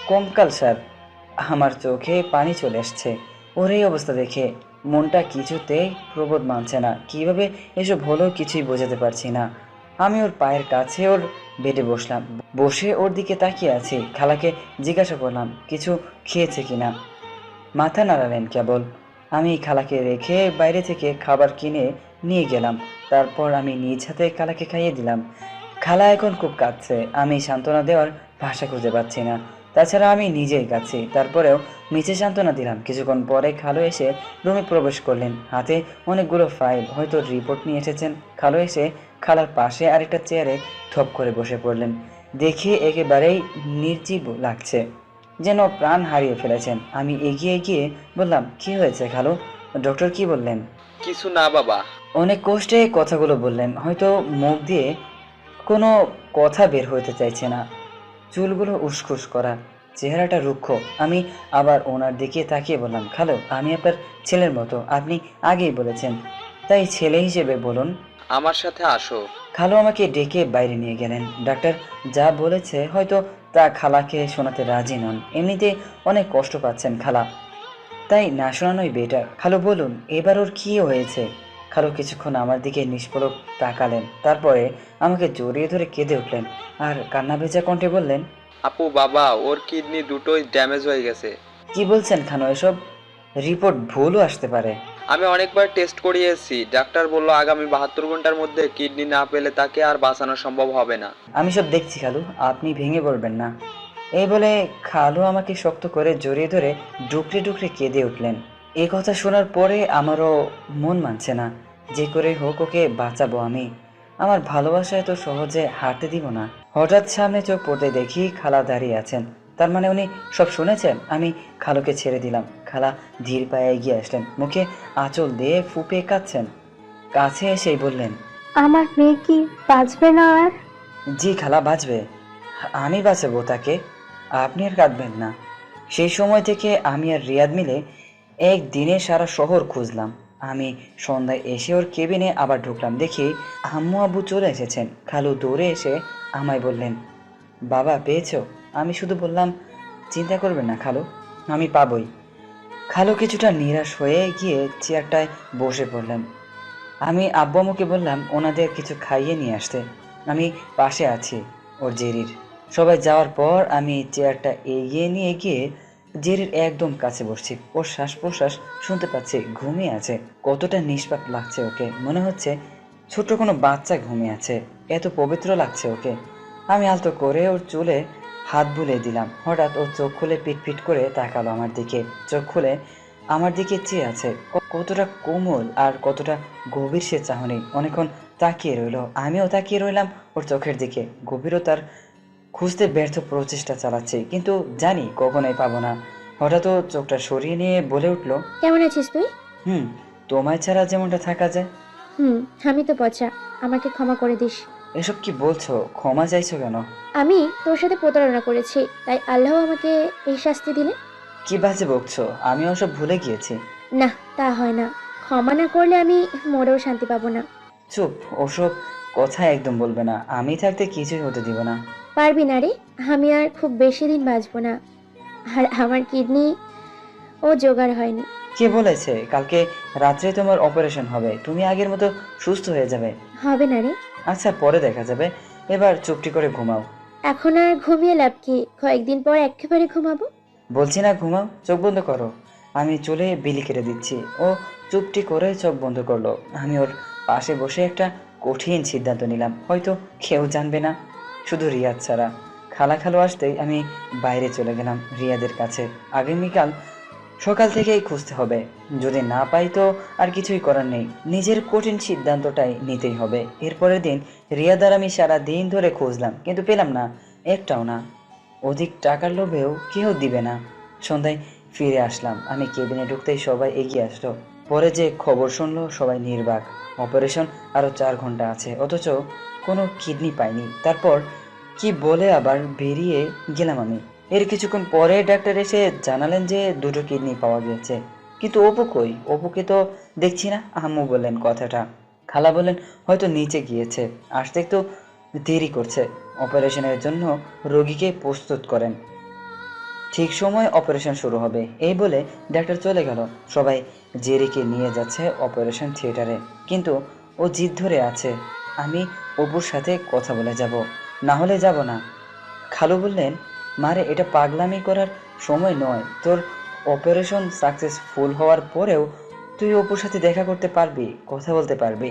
A: কঙ্কালসার। আমার চোখে পানি চলে আসছে ওর এই অবস্থা দেখে। মনটা কিছুতেই প্রবোধ মানছে না। কিভাবে এসব হলো কিছুই বোঝাতে পারছি না। আমি ওর পায়ের কাছে ওর বেডে বসলাম। বসে ওর দিকে তাকিয়ে আছি। খালাকে জিজ্ঞাসা করলাম কিছু খেয়েছে কিনা। মাথা নাড়ালেন কেবল। আমি খালাকে রেখে বাইরে থেকে খাবার কিনে নিয়ে গেলাম। তারপর আমি নিজ হাতে খালাকে খাইয়ে দিলাম। খালা এখন খুব কাঁদছে। আমি সান্ত্বনা দেওয়ার ভাষা খুঁজে পাচ্ছি না। তাছাড়া আমি নিজেই কাঁদছি। তারপরেও মিছে সান্ত্বনা দিলাম। কিছুক্ষণ পরে খালু এসে রুমে প্রবেশ করলেন, হাতে অনেকগুলো ফাইল, হয়তো রিপোর্ট নিয়ে এসেছেন। খালু এসে খালার পাশে আরেকটা চেয়ারে ঠপ করে বসে পড়লেন। দেখে একেবারেই নির্জীব লাগছে, যেন প্রাণ হারিয়ে ফেলেছেন। আমি এগিয়ে গিয়ে বললাম, কি হয়েছে খালু? ডক্টর কি বললেন?
G: কিছু না বাবা।
A: অনেক কষ্টে কথাগুলো বললেন, হয়তো মুখ দিয়ে কোনো কথা বের হতে চাইছে না। চুলগুলো উসখুস করা, চেহারাটা রুক্ষ। আমি আবার ওনার দিকে তাকিয়ে বললাম, খালু আমি আপনার ছেলের মতো, আপনি আগেই বলেছেন, তাই ছেলে হিসেবে বলুন।
G: আমার সাথে আসো।
A: খালু আমাকে ডেকে বাইরে নিয়ে গেলেন। ডাক্তার যা বলেছে হয়তো তা খালাকে শোনাতে রাজি নন। এমনিতে অনেক কষ্ট পাচ্ছেন খালা, তাই না শোনানোই বেটার। খালু বলুন এবার ওর কি হয়েছে? খালু কিছুক্ষণ আমার দিকে নিষ্পলক তাকালেন, তারপরে আমাকে জড়িয়ে ধরে কেঁদে উঠলেন আর কান্না ভেজা কণ্ঠে বললেন,
G: আপু বাবা, ওর কিডনি দুটোই ড্যামেজ হয়ে গেছে।
A: কি বলছেন খানু? এসব রিপোর্ট ভুলও আসতে পারে।
G: আমি অনেকবার টেস্ট করিয়েছি, ডাক্তার বলল আগামী 72 ঘন্টার মধ্যে কিডনি না পেলে তাকে আর বাঁচানো সম্ভব হবে না।
A: আমি সব দেখছি খালু, আপনি ভেঙে পড়বেন না। এই বলে খালু আমাকে শক্ত করে জড়িয়ে ধরে ডুকরে ডুকরে কেঁদে উঠলেন। এই কথা শোনার পরে আমারও মন মানছে না, যে করে হোক ওকে বাঁচাবো আমি। আমার ভালোবাসায় তো সহজে হারতে দিব না। হঠাৎ সামনে চোখ পড়তে দেখি খালা দাঁড়িয়ে আছেন। তার মানে উনি সব শুনেছেন। আমি খালুকে ছেড়ে দিলাম। খালা ধীর পায়ে এগিয়ে আসলেন, মুখে আঁচল দিয়ে ফুপে কাঁদছেন। কাছে এসেই বললেন,
E: আমার মেয়ে কি বাঁচবে না আর?
A: জি খালা, বাঁচবে। আমি বাঁচাবো তাকে, আপনি আর কাঁদবেন না। সেই সময় থেকে আমি আর রিয়াদ মিলে একদিনে সারা শহর খুঁজলাম। আমি সন্ধ্যায় এসে ওর কেবিনে আবার ঢুকলাম, দেখি আম্মু আব্বু চলে এসেছেন। খালু দৌড়ে এসে আমায় বললেন, বাবা পেয়েছো? আমি শুধু বললাম, চিন্তা করবেন না খালু, আমি পাবই। খালু কিছুটা নিরাশ হয়ে গিয়ে চেয়ারটায় বসে পড়লেন। আমি আব্বু আম্মুকে বললাম ওনাদের কিছু খাইয়ে নিয়ে আসতে, আমি পাশে আছি ওর জেরির। সবাই যাওয়ার পর আমি চেয়ারটা এগিয়ে নিয়ে গিয়ে জেরির একদম কাছে বসছি। ওর শ্বাস প্রশ্বাস শুনতে পাচ্ছি, ঘুমিয়ে আছে। কতটা নিষ্পাপ লাগছে ওকে, মনে হচ্ছে ছোট্ট কোনো বাচ্চা ঘুমিয়ে আছে, এত পবিত্র লাগছে ওকে। আমি আলতো করে ওর চুলে হাত বুলিয়ে দিলাম। হঠাৎ ও চোখ খুলে পিটপিট করে তাকালো আমার দিকে। চোখ খুলে আমার দিকে চেয়ে আছে। কতটা কোমল আর কতটা গভীর সে চাহনি। অনেকক্ষণ তাকিয়ে রইল, আমিও তাকিয়ে রইলাম ওর চোখের দিকে। গভীরতার খুঁজতে ব্যর্থ প্রচেষ্টা চালাচ্ছি, কিন্তু জানি কখনোই পাবো না। হঠাৎ ও চোখটা সরিয়ে নিয়ে বলে উঠলো,
B: কেমন আছিস তুই?
A: হুম, তোমায় ছাড়া যেমনটা থাকা যায়।
B: আমি তো পচা, আমাকে ক্ষমা করে দিস।
A: এসব কি বলছো? ক্ষমা চাইছো কেন?
B: আমি তোর সাথে প্রতারণা করেছি, তাই আল্লাহ আমাকে এই শাস্তি দিলে।
A: কি বাজে বকছো? আমি ওসব ভুলে গিয়েছি।
B: না, তা হয় না। ক্ষমা না করলে আমি মরেও শান্তি পাবো না।
A: চুপ, ওসব কথা একদম বলবে না। আমি থাকতে কিছুই হতে দিব না।
B: পারবি না রে, আমি আর খুব বেশি দিন বাঁচবো না। আর আমার কিডনি ও জোগাড় হয়নি।
A: কে বলেছে কালকে রাত্রে তোমার অপারেশন হবে? তুমি আগের মতো সুস্থ হয়ে যাবে।
B: হবে না রে।
A: আচ্ছা, পরে দেখা যাবে। এবার চুপটি করে ঘুমাও।
B: এখন আর ঘুমিয়ে লাভ কি? কয়েকদিন পর একেবারে ঘুমাবো।
A: বলছি না ঘুমাও, চোখ বন্ধ করো। আমি চলে বিলি কেটে দিচ্ছি। ও চুপটি করে চোখ বন্ধ করলো। আমি ওর পাশে বসে একটা কঠিন সিদ্ধান্ত নিলাম। হয়তো কেউ জানবে না, শুধু রিয়াদ ছাড়া। খালা আসতেই আমি বাইরে চলে গেলাম রিয়াদের কাছে। আগামীকাল সকাল থেকেই খুঁজতে হবে। যদি না পাই তো আর কিছুই করার নেই, নিজের কঠিন সিদ্ধান্তটাই নিতেই হবে। এরপরের দিন রিয়াদ আর আমি সারা দিন ধরে খুঁজলাম, কিন্তু পেলাম না, একটাও না। অধিক টাকার লোভেও কেউ দিবে না। সন্ধ্যায় ফিরে আসলাম। আমি কেবিনে ঢুকতেই সবাই এগিয়ে আসলো। পরে যে খবর শুনলো সবাই নির্বাক। অপারেশন আরো 4 ঘন্টা আছে, অথচ কোনো কিডনি পাইনি। তারপর কি বলে আবার বেরিয়ে গেলাম আমি। এর কিছুক্ষণ পরে ডাক্তার এসে জানালেন যে 2টো কিডনি পাওয়া গেছে। কিন্তু অপু কই? অপুকে তো দেখছি না। আম্মু বললেন কথাটা। খালা বললেন হয়তো নিচে গিয়েছে, আসতে একটু দেরি করছে। অপারেশনের জন্য রোগীকে প্রস্তুত করেন, ঠিক সময় অপারেশন শুরু হবে। এই বলে ডাক্তার চলে গেল। সবাই জেরিকে নিয়ে যাচ্ছে অপারেশন থিয়েটারে, কিন্তু ও জিদ ধরে আছে আমি অপুর সাথে কথা বলে যাব, না হলে যাব না। খালু বললেন, মারে এটা পাগলামি করার সময় নয়। তোর অপারেশন সাকসেসফুল হওয়ার পরেও তুই অপুর সাথে দেখা করতে পারবি, কথা বলতে পারবি।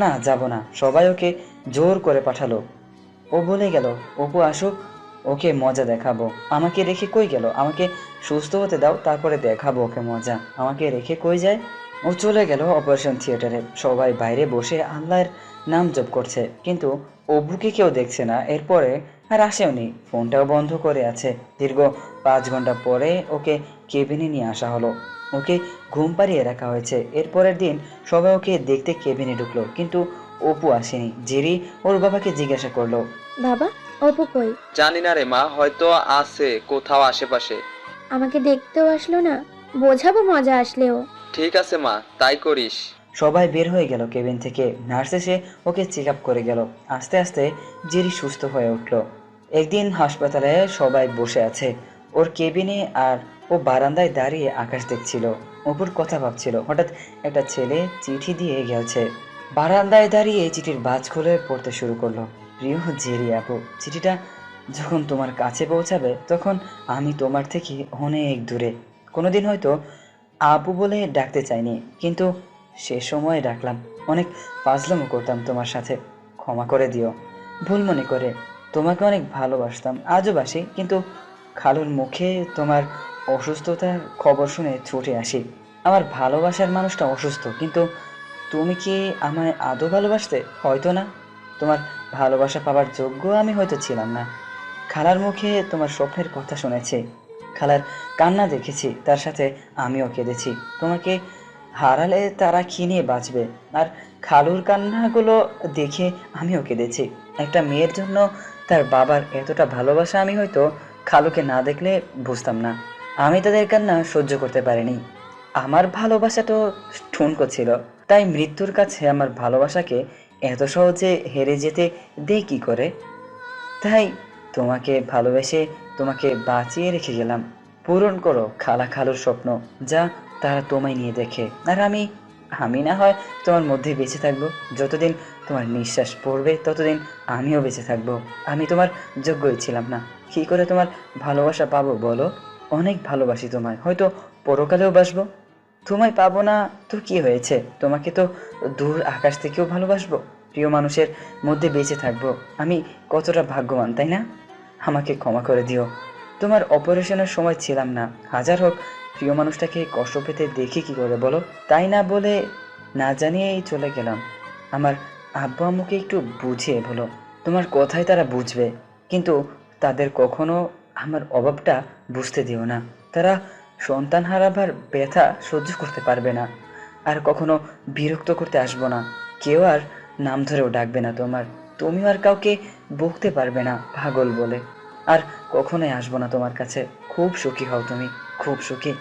A: না, যাব না। সবাই ওকে জোর করে পাঠালো। ও বলে গেল অপু আসুক, ওকে মজা দেখাবো। আমাকে রেখে কই গেল? আমাকে সুস্থ হতে দাও, তারপরে দেখাবো ওকে মজা। আমাকে রেখে কই যায়? ও চলে গেল অপারেশন থিয়েটারে। সবাই বাইরে বসে আল্লাহর নাম জপ করছে, কিন্তু অপুকে কেউ দেখছে না। এরপরে আর আসেওনি, ফোনটাও বন্ধ করে আছে। দীর্ঘ 5 ঘন্টা পরে ওকে কেবিনে নিয়ে আসা হলো। ওকে ঘুম পাড়িয়ে রাখা হয়েছে। এরপরের দিন সবাই ওকে দেখতে কেবিনে ঢুকলো, কিন্তু অপু আসেনি। জেরি ওর বাবাকে জিজ্ঞাসা করলো,
B: বাবা, অপু কই?
G: জানি না রে মা, হয়তো আছে কোথাও আশেপাশে।
B: আমাকে দেখতেও আসলো না। বোঝাবো মজা আসলেও।
G: ঠিক আছে মা, তাই করিস।
A: সবাই বের হয়ে গেল কেবিন থেকে। নার্স এসে ওকে চেক আপ করে গেল। আস্তে আস্তে জেরি সুস্থ হয়ে উঠল। একদিন হাসপাতালে সবাই বসে আছে ওর কেবিনে, আর ও বারান্দায় দাঁড়িয়ে আকাশ দেখছিল, অপুর কথা ভাবছিল। হঠাৎ একটা ছেলে চিঠি দিয়ে গেছে। বারান্দায় দাঁড়িয়ে চিঠির বাজ খুলে পড়তে শুরু করলো। প্রিয় জেরি আপু, চিঠিটা যখন তোমার কাছে পৌঁছাবে তখন আমি তোমার থেকে অনেক দূরে। কোনোদিন হয়তো আপু বলে ডাকতে চাইনি, কিন্তু সে সময় ডাকলাম। অনেক ফাজলামো করতাম তোমার সাথে, ক্ষমা করে দিও। ভুল মনে করে তোমাকে অনেক ভালোবাসতাম, আজও বাসি, কিন্তু খালুর মুখে তোমার অসুস্থতার খবর শুনে ছুটে আসি। আমার ভালোবাসার মানুষটা অসুস্থ, কিন্তু তুমি কি আমায় আদৌ ভালোবাসতে? হয়তো না। তোমার ভালোবাসা পাওয়ার যোগ্য আমি হয়তো ছিলাম না। খালার মুখে তোমার স্বপ্নের কথা শুনেছি, খালার কান্না দেখেছি, তার সাথে আমিও কেঁদেছি। তোমাকে হারালে তারা কি নিয়ে বাঁচবে? আর খালুর কান্নাগুলো দেখে আমিও কেঁদেছি। একটা মেয়ের জন্য তার বাবার এতটা ভালোবাসা আমি হয়তো খালুকে না দেখলে বুঝতাম না। আমি তাদের কান্না সহ্য করতে পারিনি। আমার ভালোবাসা তো ঠুনকো ছিল, তাই মৃত্যুর কাছে আমার ভালোবাসাকে এত সহজে হেরে যেতে দেই কি করে? তাই তোমাকে ভালোবেসে তোমাকে বাঁচিয়ে রেখে গেলাম। পূরণ করো খালা খালুর স্বপ্ন, যা তারা তোমায় নিয়ে দেখে। আর আমি আমি না হয় তোমার মধ্যে বেঁচে থাকবো। যতদিন তোমার নিঃশ্বাস পড়বে ততদিন আমিও বেঁচে থাকবো। আমি তোমার যোগ্যই ছিলাম না, কী করে তোমার ভালোবাসা পাবো বলো? অনেক ভালোবাসি তোমায়, হয়তো পরকালেও বাসবো। তোমায় পাবো না তো কি হয়েছে? তোমাকে তো দূর আকাশ থেকেও ভালোবাসবো। প্রিয় মানুষের মধ্যে বেঁচে থাকবো। আমি কতটা ভাগ্যবান, তাই না? আমাকে ক্ষমা করে দিও। তোমার অপারেশনের সময় ছিলাম না। হাজার হোক, প্রিয় মানুষটাকে কষ্ট পেতে দেখি কি করে বলো? তাই না বলে না জানিয়েই চলে গেলাম। আমার আব্বু আম্মুকে একটু বুঝিয়ে বলো। তোমার কথাই তারা বুঝবে, কিন্তু তাদের কখনো আমার অভাবটা বুঝতে দিও না। তারা সন্তান হারাবার ব্যথা সহ্য করতে পারবে না। আর কখনো বিরক্ত করতে আসবো না। কেউ আর নাম ধরেও ডাকবে না তোমার। তুমিও আর কাউকে বকতে পারবে না পাগল বলে। আর কখনোই আসবো না তোমার কাছে। খুব সুখী হও তুমি, খুব সুখী।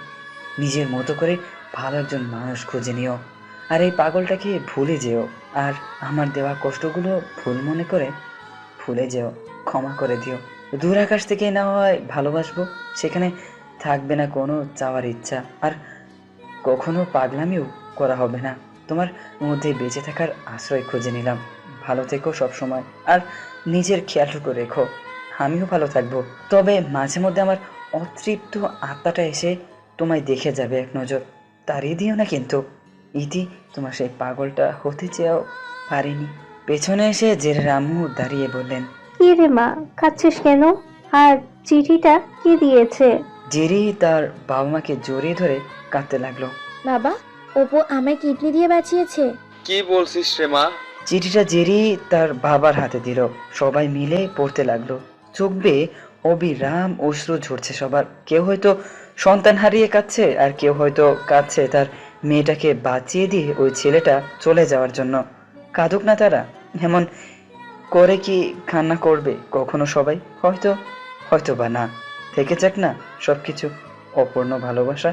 A: নিজের মতো করে ভালো একজন মানুষ খুঁজে নিও। আর এই পাগলটাকে ভুলে যেও। আর আমার দেওয়া কষ্টগুলো ভুল মনে করে ভুলে যেও, ক্ষমা করে দিও। দূর আকাশ থেকে না হয় ভালোবাসবো, সেখানে থাকবে না কোনো চাওয়ার ইচ্ছা, আর কখনো পাগলামিও করা হবে না। তোমার মধ্যে বেঁচে থাকার আশ্রয় খুঁজে নিলাম। ভালো থেকো সব সময়, আর নিজের খেয়ালটুকু রেখো। আমিও ভালো থাকবো। তবে মাঝে মধ্যে আমার অতৃপ্ত আত্মাটা এসে তোমায় দেখে যাবে এক নজর। তাড়িয়ে দিও না কিন্তু। ইতি তোমার সেই পাগলটা হতে চেয়েও পারিনি। পেছনে এসে জেরে রামু দাঁড়িয়ে বললেন,
E: কি রে মা, কাঁদছিস কেন? আর চিঠিটা কি দিয়েছে?
A: জেরি তার বাবা মাকে জড়িয়ে ধরে কাঁদতে লাগলো।
B: বাবা, অপু আমায় কিডনি দিয়ে বাঁচিয়েছে।
G: কি বলছিস রে মা?
A: চিঠিটা জেরি তার বাবার হাতে দিল। সবাই মিলে পড়তে লাগলো। চোখ বেয়ে অবিরাম অশ্রু ঝরছে সবার। কেউ হয়তো সন্তান হারিয়ে কাঁদছে, আর কেউ হয়তো কাঁদছে তার মেয়েটাকে বাঁচিয়ে দিয়ে ওই ছেলেটা চলে যাওয়ার জন্য। কাঁদুক না তারা, এমন করে কি কান্না করবে কখনো সবাই? হয়তো, হয়তো বা না। থেকে যাক না সবকিছু অপূর্ণ ভালোবাসা।